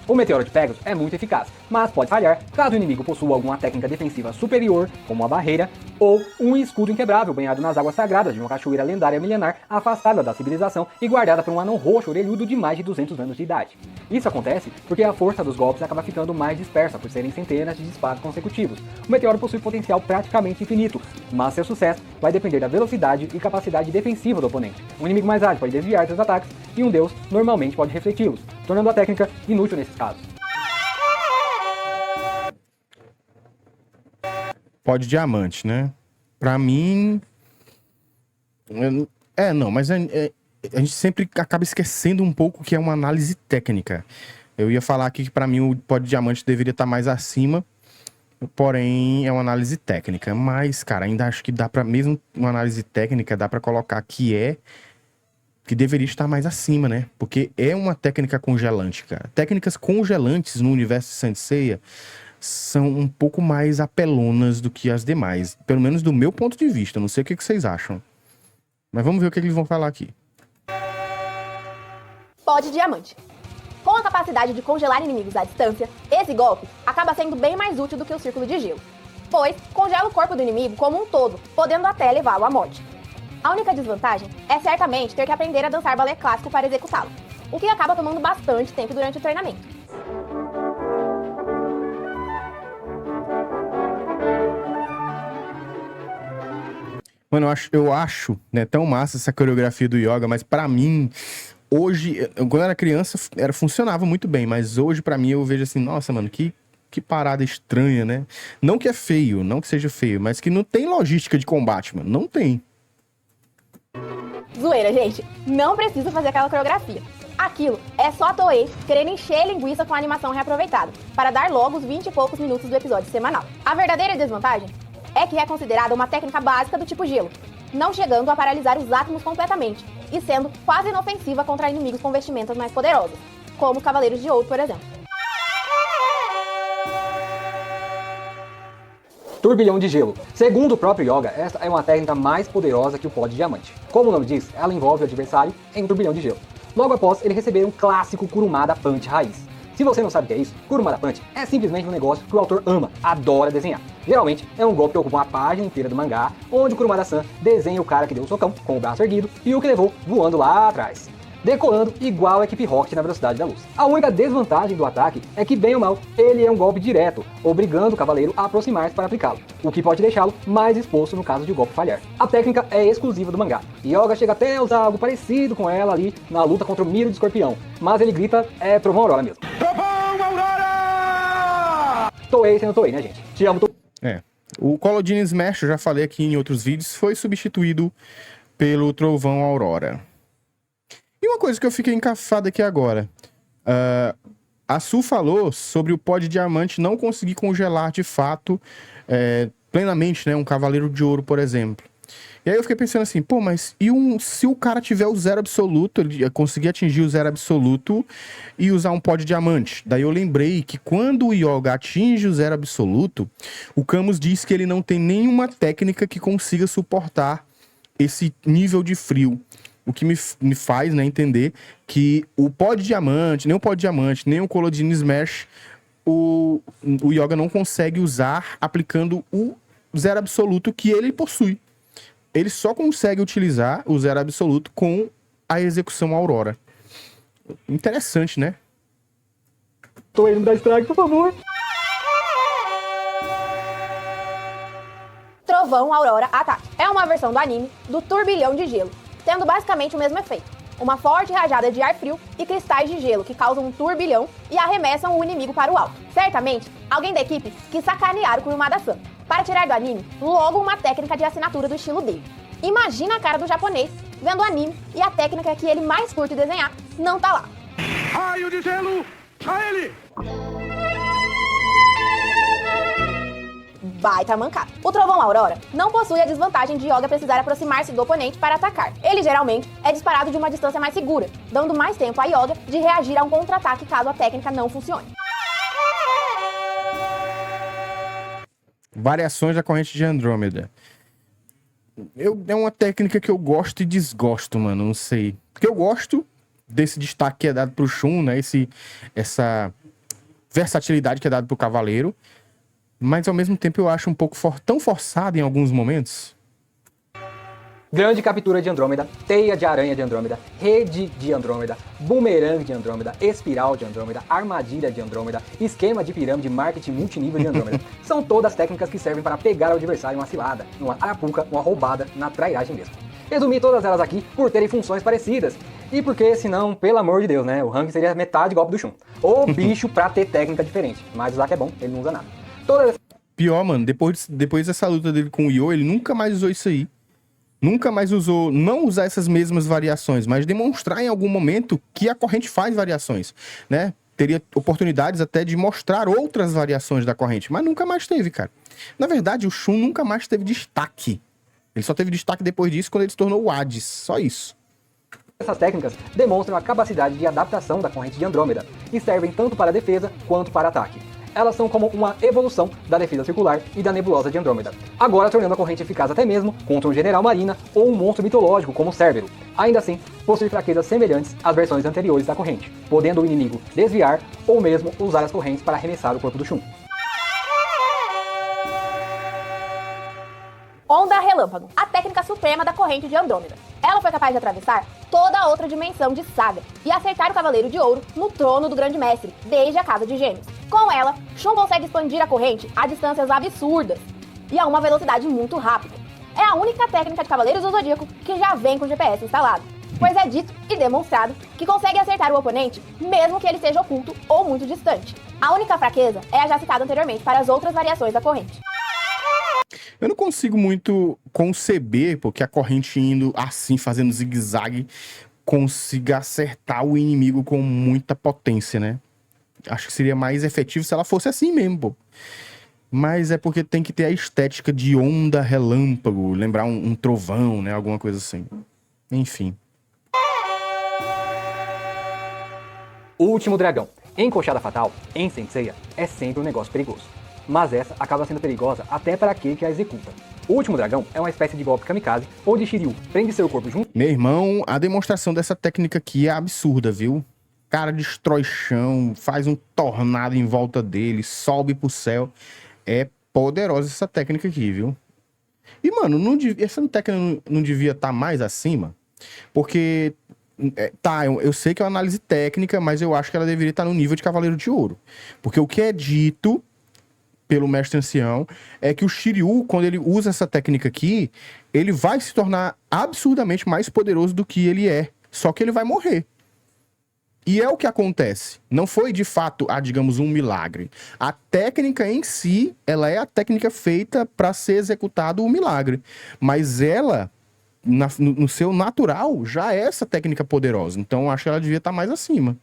O Meteoro de Pégaso é muito eficaz, mas pode falhar caso o inimigo possua alguma técnica defensiva superior, como uma barreira, ou um escudo inquebrável banhado nas águas sagradas de uma cachoeira lendária milenar afastada da civilização e guardada por um anão roxo orelhudo de mais de 200 anos de idade. Isso acontece porque a força dos golpes acaba ficando mais dispersa por serem centenas de disparos consecutivos. O Meteoro possui potencial praticamente infinito, mas seu sucesso vai depender da velocidade e capacidade defensiva do oponente. Um inimigo mais ágil pode desviar seus ataques e um deus normalmente pode refleti-los, tornando a técnica inútil nesses casos. Pó de diamante, né? Pra mim... mas a gente sempre acaba esquecendo um pouco que é uma análise técnica. Eu ia falar aqui que pra mim o pó de diamante deveria estar mais acima, porém é uma análise técnica. Mas, cara, ainda acho que dá pra, mesmo uma análise técnica, dá pra colocar que deveria estar mais acima, né? Porque é uma técnica congelante, cara. Técnicas congelantes no universo de Saint Seiya são um pouco mais apelonas do que as demais. Pelo menos do meu ponto de vista. Não sei o que vocês acham. Mas vamos ver o que eles vão falar aqui. Pó de diamante. Com a capacidade de congelar inimigos à distância, esse golpe acaba sendo bem mais útil do que o círculo de gelo, pois congela o corpo do inimigo como um todo, podendo até levá-lo à morte. A única desvantagem é certamente ter que aprender a dançar balé clássico para executá-lo, o que acaba tomando bastante tempo durante o treinamento. Mano, eu acho, né, tão massa essa coreografia do yoga, mas pra mim, hoje, quando eu era criança, funcionava muito bem, mas hoje pra mim eu vejo assim, nossa, mano, que parada estranha, né? Não que é feio, não que seja feio, mas que não tem logística de combate, mano, não tem. Zoeira, gente, não precisa fazer aquela coreografia. Aquilo é só a Toei querendo encher linguiça com a animação reaproveitada, para dar logo os 20 e poucos minutos do episódio semanal. A verdadeira desvantagem é que é considerada uma técnica básica do tipo gelo, não chegando a paralisar os átomos completamente, e sendo quase inofensiva contra inimigos com vestimentas mais poderosas, como os Cavaleiros de Ouro, por exemplo. Turbilhão de gelo. Segundo o próprio Yoga, esta é uma técnica mais poderosa que o pó de diamante. Como o nome diz, ela envolve o adversário em um turbilhão de gelo. Logo após ele receber um clássico Kurumada Punch raiz. Se você não sabe o que é isso, Kurumada Punch é simplesmente um negócio que o autor ama, adora desenhar. Geralmente é um golpe que ocupa uma página inteira do mangá, onde o Kurumada-san desenha o cara que deu o socão com o braço erguido e o que levou voando lá atrás. decolando igual a equipe Rocket na velocidade da luz. A única desvantagem do ataque é que, bem ou mal, ele é um golpe direto, obrigando o cavaleiro a aproximar-se para aplicá-lo, o que pode deixá-lo mais exposto no caso de o golpe falhar. A técnica é exclusiva do mangá, e Yoga chega até a usar algo parecido com ela ali na luta contra o Miro de Escorpião, mas ele grita, Trovão Aurora mesmo. Trovão Aurora! Toei sendo Toei, né, gente? Te amo, Toei. O Collodine Smash, eu já falei aqui em outros vídeos, foi substituído pelo Trovão Aurora. E uma coisa que eu fiquei encafado aqui agora. A Su falou sobre o pó de diamante não conseguir congelar de fato plenamente, né, um Cavaleiro de Ouro, por exemplo. E aí eu fiquei pensando assim, pô, mas se o cara tiver o zero absoluto, ele conseguir atingir o zero absoluto e usar um pó de diamante? Daí eu lembrei que quando o Yoga atinge o zero absoluto, o Camus diz que ele não tem nenhuma técnica que consiga suportar esse nível de frio. O que me faz, né, entender que o pó de diamante, nem o pó de diamante, nem o Collodine Smash, o Yoga não consegue usar aplicando o zero absoluto que ele possui. Ele só consegue utilizar o zero absoluto com a execução Aurora. Interessante, né? Tô indo dar strike, por favor. Trovão Aurora Ataque. É uma versão do anime do Turbilhão de Gelo, tendo basicamente o mesmo efeito. Uma forte rajada de ar frio e cristais de gelo que causam um turbilhão e arremessam o inimigo para o alto. Certamente, alguém da equipe quis sacanear o Kurumada-san, para tirar do anime logo uma técnica de assinatura do estilo dele. Imagina a cara do japonês vendo o anime e a técnica que ele mais curte desenhar não tá lá. Raio de gelo! A ele! Baita mancada. O Trovão Aurora não possui a desvantagem de Yoga precisar aproximar-se do oponente para atacar. Ele geralmente é disparado de uma distância mais segura, dando mais tempo a Yoga de reagir a um contra-ataque caso a técnica não funcione. Variações da corrente de Andrômeda. É uma técnica que eu gosto e desgosto, mano, não sei. Porque eu gosto desse destaque que é dado pro Shun, né? Essa versatilidade que é dado pro Cavaleiro. Mas ao mesmo tempo eu acho um pouco tão forçado em alguns momentos. Grande captura de Andrômeda, teia de aranha de Andrômeda, rede de Andrômeda, bumerangue de Andrômeda, espiral de Andrômeda, armadilha de Andrômeda, esquema de pirâmide, marketing multinível de Andrômeda. São todas técnicas que servem para pegar o adversário em uma cilada, numa arapuca, uma roubada, na trairagem mesmo. Resumi todas elas aqui por terem funções parecidas. E porque, senão, pelo amor de Deus, né? O ranking seria metade golpe do Shun. Ou bicho pra ter técnica diferente. Mas o Zack é bom, ele não usa nada. Pior, mano, depois dessa luta dele com o Yo, ele nunca mais usou isso aí. Nunca mais usou, não usar essas mesmas variações, mas demonstrar em algum momento que a corrente faz variações, né? Teria oportunidades até de mostrar outras variações da corrente, mas nunca mais teve, cara. Na verdade, o Shun nunca mais teve destaque. Ele só teve destaque depois disso quando ele se tornou o Hades, só isso. Essas técnicas demonstram a capacidade de adaptação da corrente de Andrômeda e servem tanto para defesa quanto para ataque. Elas são como uma evolução da defesa circular e da nebulosa de Andrômeda, agora tornando a corrente eficaz até mesmo contra um general marina ou um monstro mitológico como Cérbero. Ainda assim, possui fraquezas semelhantes às versões anteriores da corrente, podendo o inimigo desviar ou mesmo usar as correntes para arremessar o corpo do Shun. Onda Relâmpago, a técnica suprema da corrente de Andrômeda. Ela foi capaz de atravessar toda a outra dimensão de Saga e acertar o Cavaleiro de Ouro no trono do Grande Mestre, desde a Casa de Gêmeos. Com ela, Shun consegue expandir a corrente a distâncias absurdas e a uma velocidade muito rápida. É a única técnica de Cavaleiros do Zodíaco que já vem com GPS instalado, pois é dito e demonstrado que consegue acertar o oponente mesmo que ele seja oculto ou muito distante. A única fraqueza é a já citada anteriormente para as outras variações da corrente. Eu não consigo muito conceber, porque a corrente indo assim, fazendo zigue-zague, consiga acertar o inimigo com muita potência, né? Acho que seria mais efetivo se ela fosse assim mesmo, pô. Mas é porque tem que ter a estética de onda relâmpago, lembrar um trovão, né? Alguma coisa assim. Enfim. O último dragão. Encoxada fatal, em Senseiya, é sempre um negócio perigoso. Mas essa acaba sendo perigosa até para aquele que a executa. O último dragão é uma espécie de golpe kamikaze, onde Shiryu prende seu corpo junto... Meu irmão, a demonstração dessa técnica aqui é absurda, viu? O cara destrói chão, faz um tornado em volta dele, sobe pro céu. É poderosa essa técnica aqui, viu? E, mano, essa técnica não devia estar mais acima, porque Tá, eu sei que é uma análise técnica, mas eu acho que ela deveria estar no nível de Cavaleiro de Ouro. Porque o que é dito pelo mestre ancião é que o Shiryu, quando ele usa essa técnica aqui, ele vai se tornar absurdamente mais poderoso do que ele é. Só que ele vai morrer. E é o que acontece. Não foi, de fato, digamos, um milagre. A técnica em si, ela é a técnica feita para ser executado o milagre. Mas ela, no seu natural, já é essa técnica poderosa. Então, eu acho que ela devia estar mais acima.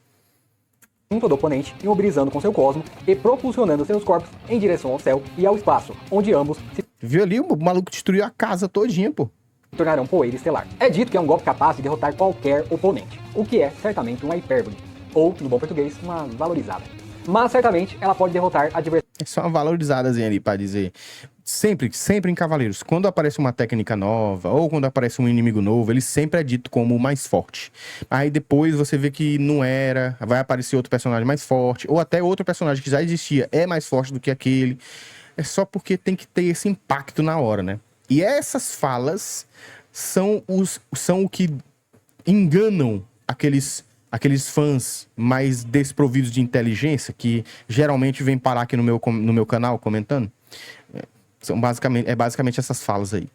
Junto do oponente, imobilizando com seu cosmo e propulsionando seus corpos em direção ao céu e ao espaço, onde ambos se Viu ali? O maluco destruiu a casa todinha, pô. tornarão poeira estelar. É dito que é um golpe capaz de derrotar qualquer oponente, o que é certamente uma hipérbole, ou, no bom português, uma valorizada. Mas certamente ela pode derrotar adversários. É só uma valorizadazinha ali pra dizer. Sempre em Cavaleiros, quando aparece uma técnica nova, ou quando aparece um inimigo novo, ele sempre é dito como o mais forte. Aí depois você vê que não era, vai aparecer outro personagem mais forte, ou até outro personagem que já existia é mais forte do que aquele. É só porque tem que ter esse impacto na hora, né? E essas falas são o que enganam aqueles fãs mais desprovidos de inteligência, que geralmente vêm parar aqui no meu canal comentando. São basicamente essas falas aí.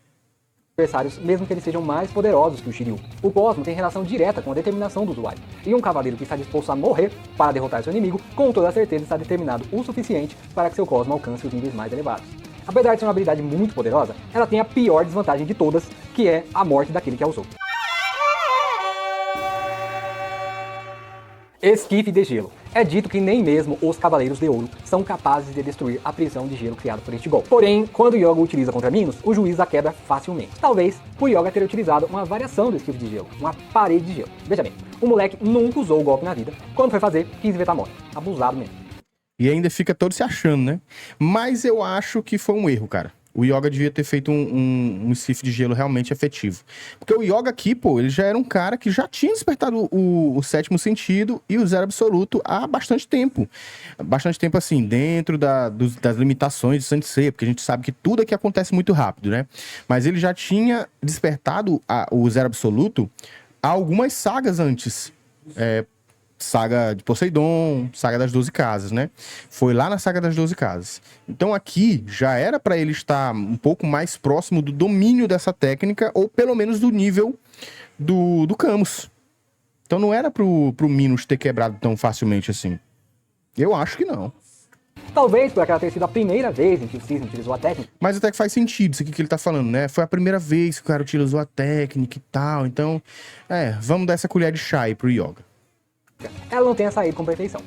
Mesmo que eles sejam mais poderosos que o Shiryu. O cosmo tem relação direta com a determinação do usuário. E um cavaleiro que está disposto a morrer para derrotar seu inimigo, com toda certeza está determinado o suficiente para que seu cosmo alcance os níveis mais elevados. Apesar de ser uma habilidade muito poderosa, ela tem a pior desvantagem de todas, que é a morte daquele que a usou. Esquife de gelo. É dito que nem mesmo os Cavaleiros de Ouro são capazes de destruir a prisão de gelo criada por este golpe. Porém, quando Yoga utiliza contra Minos, o juiz a quebra facilmente. Talvez por Yoga ter utilizado uma variação do esquife de gelo, uma parede de gelo. Veja bem, o moleque nunca usou o golpe na vida. Quando foi fazer, quis inventar moda. Abusado mesmo. E ainda fica todo se achando, né? Mas eu acho que foi um erro, cara. O Yoga devia ter feito um esquife de gelo realmente efetivo. Porque o Yoga aqui, pô, ele já era um cara que já tinha despertado o sétimo sentido e o zero absoluto há bastante tempo. Bastante tempo, assim, dentro das limitações de Saint-Seiya, porque a gente sabe que tudo aqui acontece muito rápido, né? Mas ele já tinha despertado o zero absoluto há algumas sagas antes. Saga de Poseidon, Saga das 12 Casas, né? Foi lá na Saga das 12 Casas. Então aqui já era para ele estar um pouco mais próximo do domínio dessa técnica, ou pelo menos do nível do Camus. Então não era pro Minos ter quebrado tão facilmente assim. Eu acho que não. Talvez por aquela ter sido a primeira vez em que o Cisne utilizou a técnica. Mas até que faz sentido isso aqui que ele tá falando, né? Foi a primeira vez que o cara utilizou a técnica e tal. Então, vamos dar essa colher de chá aí pro Yoga. Ela não tenha saído com perfeição.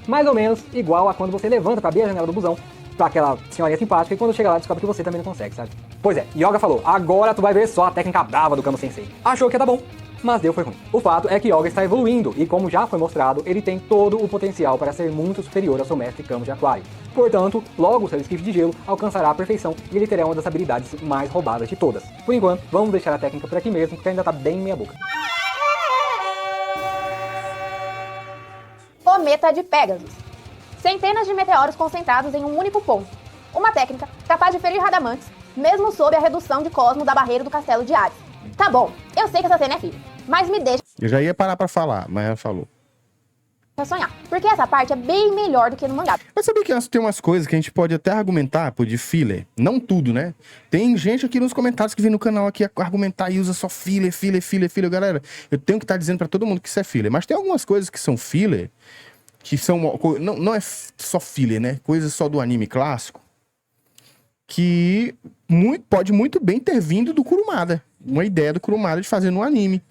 Mais ou menos igual a quando você levanta pra abrir a janela do busão pra aquela senhorinha simpática e quando chega lá descobre que você também não consegue, sabe? Pois é, Yoga falou, agora tu vai ver só a técnica brava do Kamo Sensei. Achou que ia dar bom, mas deu foi ruim. O fato é que Yoga está evoluindo e, como já foi mostrado, ele tem todo o potencial para ser muito superior ao seu mestre Kamo de Aquário. Portanto, logo seu esquife de gelo alcançará a perfeição e ele terá uma das habilidades mais roubadas de todas. Por enquanto, vamos deixar a técnica por aqui mesmo, porque ainda tá bem meia boca. Cometa de Pégasus. Centenas de meteoros concentrados em um único ponto. Uma técnica capaz de ferir Radamantes, mesmo sob a redução de cosmo da barreira do castelo de Hades. Tá bom, eu sei que essa cena é filha, mas me deixa Eu já ia parar pra falar, mas ela falou. sonhar, porque essa parte é bem melhor do que no mangá. Mas sabia que tem umas coisas que a gente pode até argumentar, pô, de filler. Não tudo, né? Tem gente aqui nos comentários que vem no canal aqui argumentar e usa só filler. Galera, eu tenho que estar dizendo pra todo mundo que isso é filler. Mas tem algumas coisas que são filler, que são... Não é só filler, né? Coisas só do anime clássico, que pode muito bem ter vindo do Kurumada. Uma ideia do Kurumada de fazer no anime.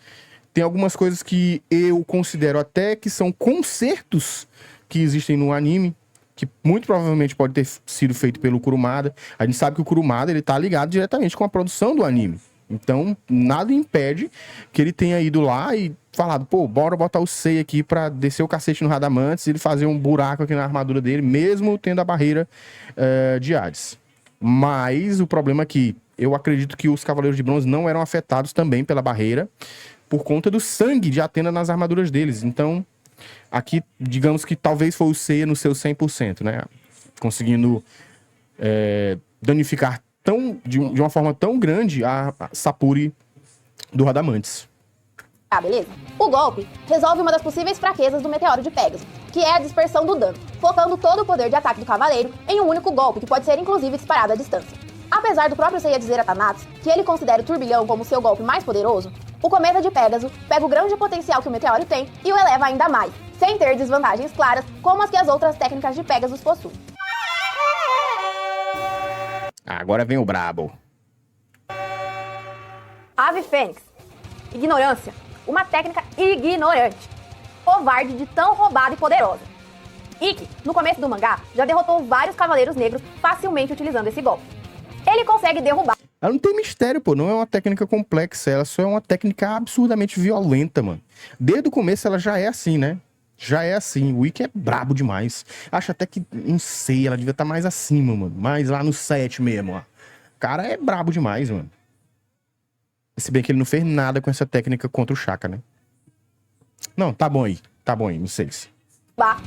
Tem algumas coisas que eu considero até que são concertos que existem no anime, que muito provavelmente pode ter sido feito pelo Kurumada. A gente sabe que o Kurumada, ele tá ligado diretamente com a produção do anime. Então, nada impede que ele tenha ido lá e falado, pô, bora botar o Sei aqui pra descer o cacete no Radamantes e ele fazer um buraco aqui na armadura dele, mesmo tendo a barreira de Hades. Mas o problema é que eu acredito que os Cavaleiros de Bronze não eram afetados também pela barreira, por conta do sangue de Atena nas armaduras deles. Então, aqui, digamos que talvez foi o Seiya no seu 100%, né? Conseguindo danificar de uma forma tão grande a Sapuri do Radamantes. beleza? O golpe resolve uma das possíveis fraquezas do meteoro de Pégaso, que é a dispersão do dano, focando todo o poder de ataque do cavaleiro em um único golpe que pode ser inclusive disparado à distância. Apesar do próprio Seiya dizer a Thanatos que ele considera o turbilhão como seu golpe mais poderoso, o cometa de Pégaso pega o grande potencial que o meteoro tem e o eleva ainda mais, sem ter desvantagens claras como as que as outras técnicas de Pégasus possuem. Agora vem o brabo. Ave Fênix. Ignorância. Uma técnica ignorante. Covarde de tão roubada e poderosa. Ikki, no começo do mangá, já derrotou vários cavaleiros negros facilmente utilizando esse golpe. Ele consegue derrubar Ela não tem mistério, pô. Não é uma técnica complexa. Ela só é uma técnica absurdamente violenta, mano. Desde o começo ela já é assim, né? Já é assim. O Ikki é brabo demais. Acho até que, não sei, ela devia estar mais acima, mano. Mais lá no 7 mesmo, ó. O cara é brabo demais, mano. Se bem que ele não fez nada com essa técnica contra o Shaka, né? Não, tá bom aí. Tá bom aí, não sei se.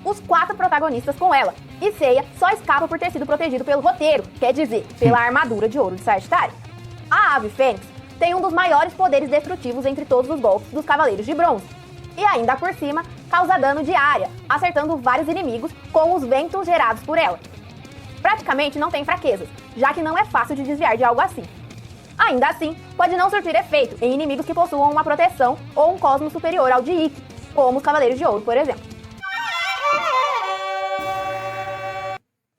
os 4 protagonistas com ela. E Seiya só escapa por ter sido protegido pelo roteiro, quer dizer, pela armadura de ouro de Sagitário. A Ave Fênix tem um dos maiores poderes destrutivos entre todos os golpes dos Cavaleiros de Bronze. E ainda por cima, causa dano de área, acertando vários inimigos com os ventos gerados por ela. Praticamente não tem fraquezas, já que não é fácil de desviar de algo assim. Ainda assim, pode não surtir efeito em inimigos que possuam uma proteção ou um cosmo superior ao de Ikki, como os Cavaleiros de Ouro, por exemplo.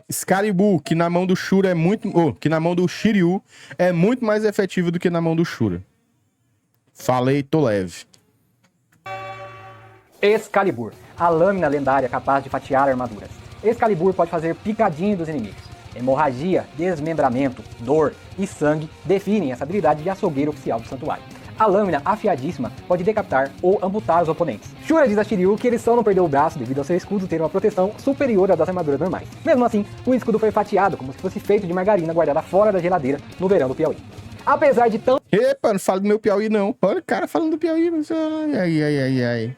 Excalibur, que na mão do Shura é muito... que na mão do Shiryu é muito mais efetivo do que na mão do Shura. Falei, tô leve. Excalibur, a lâmina lendária capaz de fatiar armaduras. Excalibur pode fazer picadinho dos inimigos. Hemorragia, desmembramento, dor e sangue definem essa habilidade de açougueiro oficial do santuário. A lâmina afiadíssima pode decapitar ou amputar os oponentes. Shura diz a Shiryu que ele só não perdeu o braço devido ao seu escudo ter uma proteção superior à das armaduras normais. Mesmo assim, o escudo foi fatiado como se fosse feito de margarina guardada fora da geladeira no verão do Piauí. Apesar de tão... Epa, não fala do meu Piauí, não. Olha o cara falando do Piauí. Mas... Ai.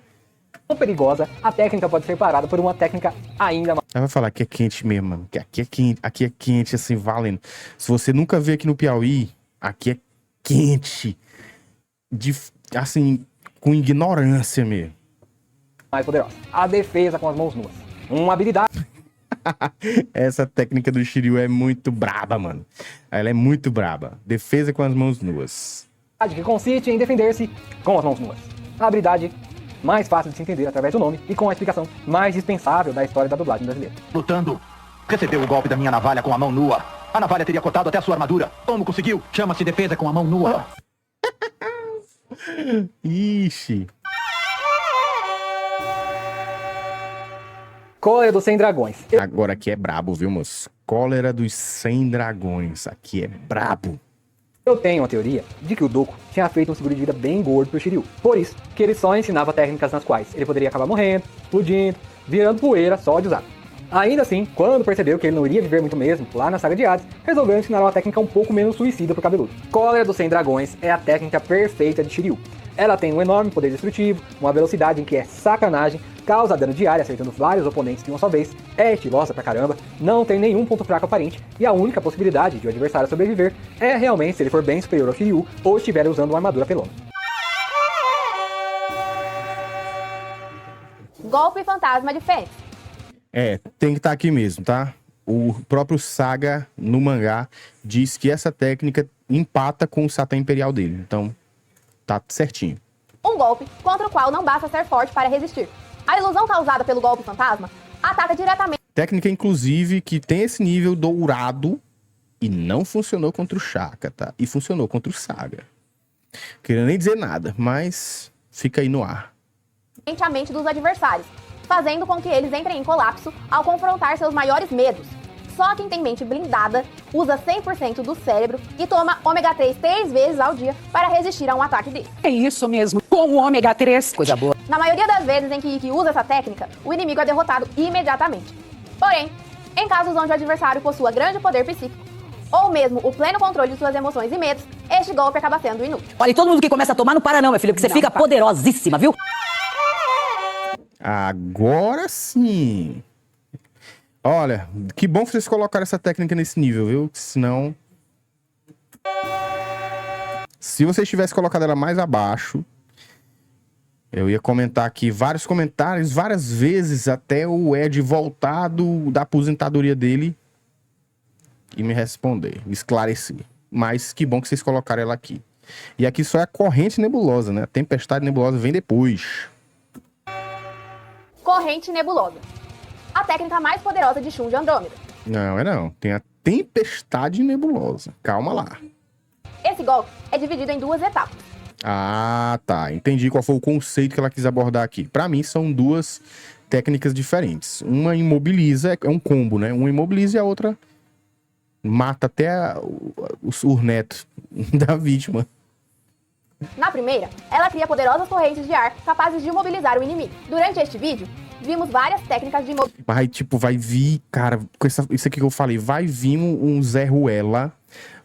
perigosa, a técnica pode ser parada por uma técnica ainda mais. Ela vai falar que é quente mesmo, mano. Que aqui é quente, assim, valendo. Se você nunca vê aqui no Piauí, aqui é quente. Assim, com ignorância mesmo. Mais poderosa. A defesa com as mãos nuas. Uma habilidade Essa técnica do Shiryu é muito braba, mano. Ela é muito braba. Defesa com as mãos nuas. que consiste em defender-se com as mãos nuas. A habilidade mais fácil de se entender através do nome e com a explicação mais dispensável da história da dublagem brasileira. Lutando, recebeu o golpe da minha navalha com a mão nua. A navalha teria cortado até a sua armadura. Como conseguiu? Chama-se defesa com a mão nua. Ixi. Cólera dos 100 dragões. Agora aqui é brabo, viu, moço? Cólera dos 100 dragões. Aqui é brabo. Eu tenho a teoria de que o Doko tinha feito um seguro de vida bem gordo pro Shiryu. Por isso, que ele só ensinava técnicas nas quais ele poderia acabar morrendo, explodindo, virando poeira só de usar. Ainda assim, quando percebeu que ele não iria viver muito mesmo, lá na saga de Hades, resolveu ensinar uma técnica um pouco menos suicida pro cabeludo. Cólera dos 100 dragões é a técnica perfeita de Shiryu. Ela tem um enorme poder destrutivo, uma velocidade em que é sacanagem, causa dano de área acertando vários oponentes de uma só vez, é estilosa pra caramba, não tem nenhum ponto fraco aparente, e a única possibilidade de o adversário sobreviver é realmente se ele for bem superior ao Shiryu ou estiver usando uma armadura pelona. Golpe fantasma de Fênix. Tem que estar aqui mesmo, tá? O próprio Saga, no mangá, diz que essa técnica empata com o Satã Imperial dele. Então, tá certinho. Um golpe contra o qual não basta ser forte para resistir. A ilusão causada pelo golpe fantasma ataca diretamente. Técnica, inclusive, que tem esse nível dourado e não funcionou contra o Shaka, tá? E funcionou contra o Saga. Queria nem dizer nada, mas fica aí no ar. A mente dos adversários, fazendo com que eles entrem em colapso ao confrontar seus maiores medos. Só quem tem mente blindada usa 100% do cérebro e toma ômega 3 3 vezes ao dia para resistir a um ataque desse. É isso mesmo, com o ômega 3, coisa boa. Na maioria das vezes em que Ikki usa essa técnica, o inimigo é derrotado imediatamente. Porém, em casos onde o adversário possua grande poder psíquico, ou mesmo o pleno controle de suas emoções e medos, este golpe acaba sendo inútil. Olha, e todo mundo que começa a tomar não para não, meu filho, porque você fica poderosíssima, viu? Agora sim. Olha, que bom que vocês colocaram essa técnica nesse nível, viu? Senão... Se vocês tivessem colocado ela mais abaixo, Eu ia comentar aqui vários comentários, várias vezes, até o Ed voltar da aposentadoria dele e me responder, me esclarecer. Mas que bom que vocês colocaram ela aqui. E aqui só é a corrente nebulosa, né? A tempestade nebulosa vem depois. Corrente nebulosa. A técnica mais poderosa de Shun de Andrômeda. Não, é não. Tem a tempestade nebulosa. Calma lá. Esse golpe é dividido em 2 etapas. Ah, tá. Entendi qual foi o conceito que ela quis abordar aqui. Pra mim, são 2 técnicas diferentes. Uma imobiliza, é um combo, né? Uma imobiliza e a outra mata até o neto da vítima. Na primeira, ela cria poderosas correntes de ar capazes de imobilizar o inimigo. Durante este vídeo, vimos várias técnicas de imobilização. Mas aí, tipo, vai vir, cara, com isso aqui que eu falei, vai vir um Zé Ruela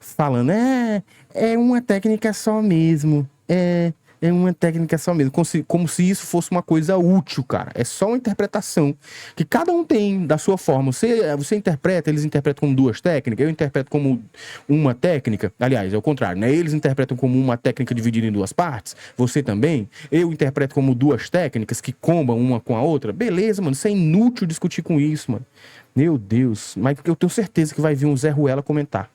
falando, é uma técnica só mesmo, é uma técnica só mesmo, como se isso fosse uma coisa útil, cara. É só uma interpretação que cada um tem da sua forma. Você interpreta, eles interpretam como 2 técnicas, eu interpreto como uma técnica. Aliás, é o contrário, né? Eles interpretam como uma técnica dividida em 2 partes, você também. Eu interpreto como 2 técnicas que combam uma com a outra. Beleza, mano, isso é inútil discutir com isso, mano. Meu Deus, mas eu tenho certeza que vai vir um Zé Ruela comentar.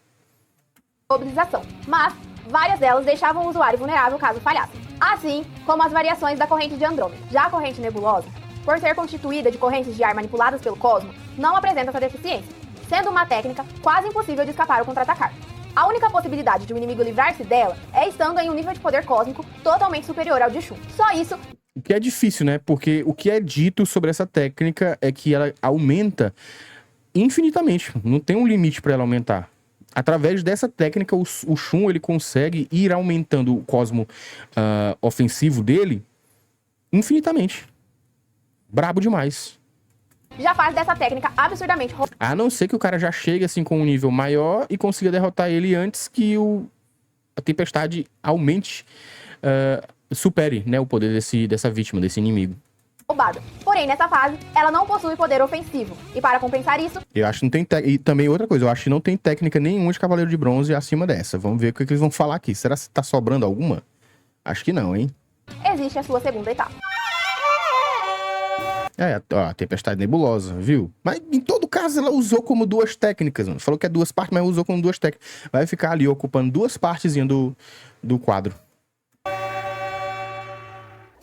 Mobilização, mas várias delas deixavam o usuário vulnerável caso falhasse, assim como as variações da corrente de Andrômeda. Já a corrente nebulosa, por ser constituída de correntes de ar manipuladas pelo cosmo, não apresenta essa deficiência, sendo uma técnica quase impossível de escapar ou contra-atacar. A única possibilidade de um inimigo livrar-se dela é estando em um nível de poder cósmico totalmente superior ao de Shun. Só isso. O que é difícil, né? Porque o que é dito sobre essa técnica é que ela aumenta infinitamente, não tem um limite para ela aumentar. Através dessa técnica, o Shun ele consegue ir aumentando o cosmo ofensivo dele infinitamente. Brabo demais. Já faz dessa técnica absurdamente robusta. A não ser que o cara já chegue assim com um nível maior e consiga derrotar ele antes que a tempestade aumente, supere, né, o poder dessa vítima, desse inimigo. Roubada. Porém, nessa fase, ela não possui poder ofensivo. E para compensar isso... Eu acho que não tem... E também outra coisa, eu acho que não tem técnica nenhuma de Cavaleiro de Bronze acima dessa. Vamos ver o que eles vão falar aqui. Será que tá sobrando alguma? Acho que não, hein? existe a sua segunda etapa. A tempestade nebulosa, viu? Mas em todo caso ela usou como 2 técnicas, mano. Falou que é 2 partes, mas usou como 2 técnicas. Vai ficar ali ocupando 2 partezinhas do quadro.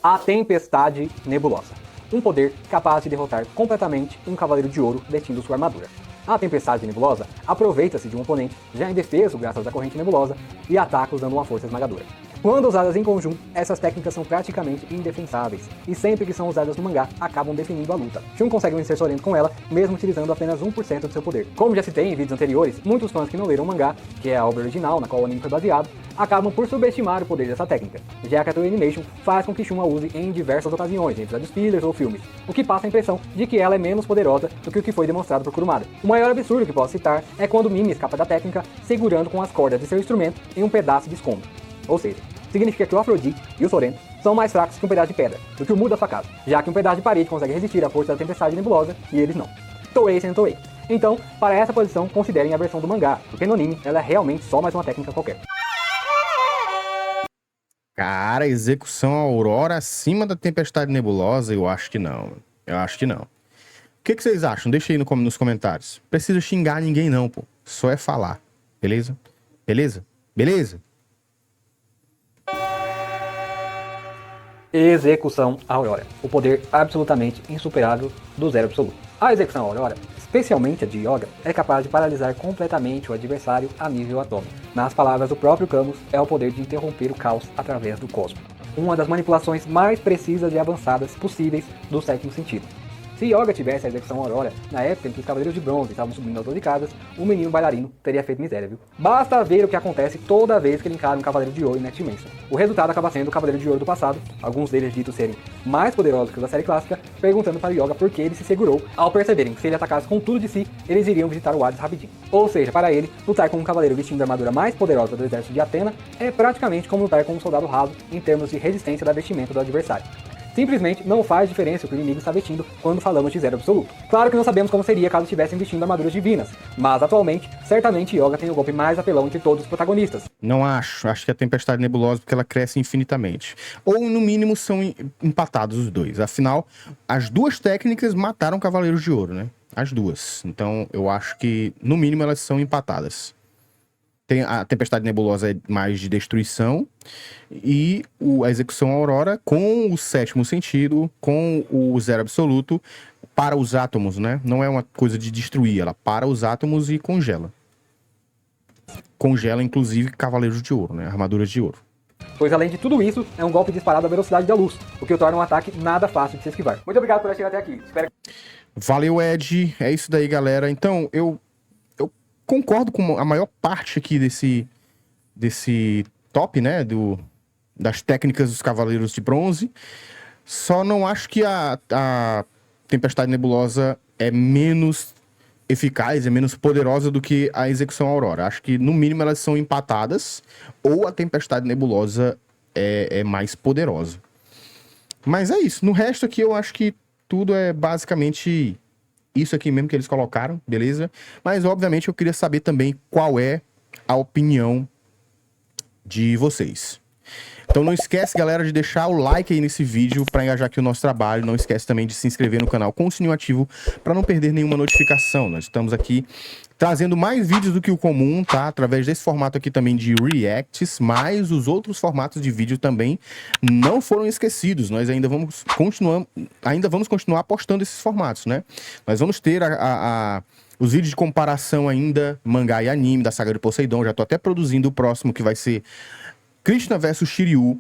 A Tempestade Nebulosa. Um poder capaz de derrotar completamente um Cavaleiro de Ouro vestindo sua armadura. A Tempestade Nebulosa aproveita-se de um oponente já indefeso graças à corrente nebulosa e ataca usando uma força esmagadora. Quando usadas em conjunto, essas técnicas são praticamente indefensáveis, e sempre que são usadas no mangá, acabam definindo a luta. Shun consegue vencer Sorento com ela, mesmo utilizando apenas 1% do seu poder. Como já citei em vídeos anteriores, muitos fãs que não leram o mangá, que é a obra original na qual o anime foi baseado, acabam por subestimar o poder dessa técnica, já que a Toei Animation faz com que Shun a use em diversas ocasiões, em episódios fillers ou filmes, o que passa a impressão de que ela é menos poderosa do que o que foi demonstrado por Kurumada. O maior absurdo que posso citar é quando Mimi escapa da técnica segurando com as cordas de seu instrumento em um pedaço de escombro. Ou seja, significa que o Afrodite e o Sorento são mais fracos que um pedaço de pedra, do que o Mu da sua casa, já que um pedaço de parede consegue resistir à força da tempestade nebulosa e eles não. Toei sendo Toei. Então, para essa posição, considerem a versão do mangá, porque no anime ela é realmente só mais uma técnica qualquer. Cara, execução Aurora acima da tempestade nebulosa? Eu acho que não. Eu acho que não. O que vocês acham? Deixa aí nos comentários. Precisa xingar ninguém não, pô. Só é falar. Beleza? Beleza? Beleza? Execução Aurora, o poder absolutamente insuperável do Zero Absoluto. A execução Aurora, especialmente a de Yoga, é capaz de paralisar completamente o adversário a nível atômico. Nas palavras do próprio Camus, é o poder de interromper o caos através do cosmos. Uma das manipulações mais precisas e avançadas possíveis do sétimo sentido. Se Yoga tivesse a execução Aurora, na época em que os Cavaleiros de Bronze estavam subindo as 12 casas, o menino bailarino teria feito miséria, viu? Basta ver o que acontece toda vez que ele encara um Cavaleiro de Ouro em Next Dimension. O resultado acaba sendo o Cavaleiro de Ouro do passado, alguns deles ditos serem mais poderosos que os da série clássica, perguntando para Yoga por que ele se segurou, ao perceberem que se ele atacasse com tudo de si, eles iriam visitar o Hades rapidinho. Ou seja, para ele, lutar com um cavaleiro vestindo a armadura mais poderosa do exército de Atena é praticamente como lutar com um soldado raso em termos de resistência da vestimenta do adversário. Simplesmente não faz diferença o que o inimigo está vestindo quando falamos de Zero Absoluto. Claro que não sabemos como seria caso estivessem vestindo armaduras divinas, mas atualmente, certamente Yoga tem o golpe mais apelão entre todos os protagonistas. Não acho. Acho que a Tempestade Nebulosa, porque ela cresce infinitamente. Ou, no mínimo, são empatados os dois. Afinal, as duas técnicas mataram Cavaleiros de Ouro, né? As duas. Então, eu acho que, no mínimo, elas são empatadas. A Tempestade Nebulosa é mais de destruição e a Execução Aurora com o sétimo sentido, com o Zero Absoluto, para os átomos, né? Não é uma coisa de destruir, ela para os átomos e congela. Congela, inclusive, Cavaleiros de Ouro, né? Armaduras de ouro. Pois além de tudo isso, é um golpe disparado à velocidade da luz, o que o torna um ataque nada fácil de se esquivar. Muito obrigado por assistir até aqui. Espero... Valeu, Ed. É isso daí, galera. Então, eu concordo com a maior parte aqui desse top, né? Das técnicas dos Cavaleiros de Bronze. Só não acho que a Tempestade Nebulosa é menos eficaz, é menos poderosa do que a Execução Aurora. Acho que, no mínimo, elas são empatadas, ou a Tempestade Nebulosa é mais poderosa. Mas é isso. No resto aqui, eu acho que tudo é basicamente isso aqui mesmo que eles colocaram, beleza? Mas, obviamente, eu queria saber também qual é a opinião de vocês. Então não esquece, galera, de deixar o like aí nesse vídeo para engajar aqui o nosso trabalho. Não esquece também de se inscrever no canal com o sininho ativo para não perder nenhuma notificação. Nós estamos aqui trazendo mais vídeos do que o comum, tá? Através desse formato aqui também de reacts, mas os outros formatos de vídeo também não foram esquecidos. Nós ainda vamos continuar postando esses formatos, né? Nós vamos ter os vídeos de comparação ainda, mangá e anime da saga de Poseidon. Já tô até produzindo o próximo, que vai ser Krishna vs Shiryu.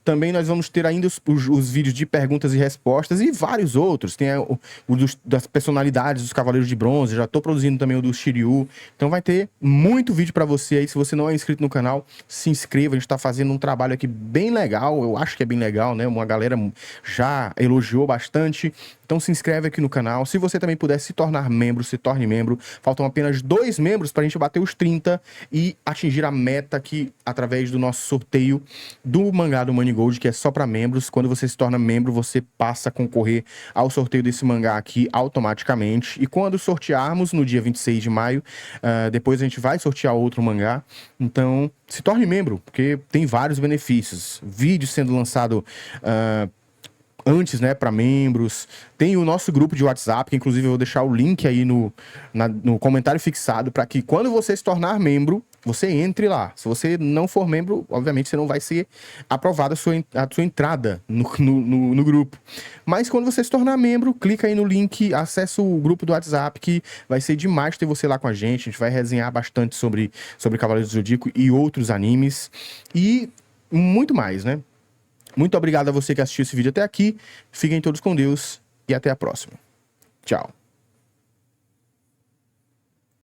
Também nós vamos ter ainda os vídeos de perguntas e respostas e vários outros. Tem das personalidades dos Cavaleiros de Bronze. Já tô produzindo também o do Shiryu. Então vai ter muito vídeo pra você aí. Se você não é inscrito no canal, se inscreva. A gente tá fazendo um trabalho aqui bem legal. Eu acho que é bem legal, né? Uma galera já elogiou bastante. Então se inscreve aqui no canal. Se você também puder se tornar membro, se torne membro. Faltam apenas 2 membros pra gente bater os 30 e atingir a meta aqui através do nosso sorteio do mangá do Money Gold, que é só para membros. Quando você se torna membro, você passa a concorrer ao sorteio desse mangá aqui automaticamente. E quando sortearmos no dia 26 de maio, depois a gente vai sortear outro mangá. Então, se torne membro, porque tem vários benefícios. Vídeo sendo lançado antes, né, para membros. Tem o nosso grupo de WhatsApp, que inclusive eu vou deixar o link aí no comentário fixado, para que quando você se tornar membro, você entre lá. Se você não for membro, obviamente você não vai ser aprovada a sua entrada no grupo. Mas quando você se tornar membro, clica aí no link, acessa o grupo do WhatsApp, que vai ser demais ter você lá com a gente. A gente vai resenhar bastante sobre Cavaleiros do Zodíaco e outros animes. E muito mais, né? Muito obrigado a você que assistiu esse vídeo até aqui. Fiquem todos com Deus e até a próxima. Tchau.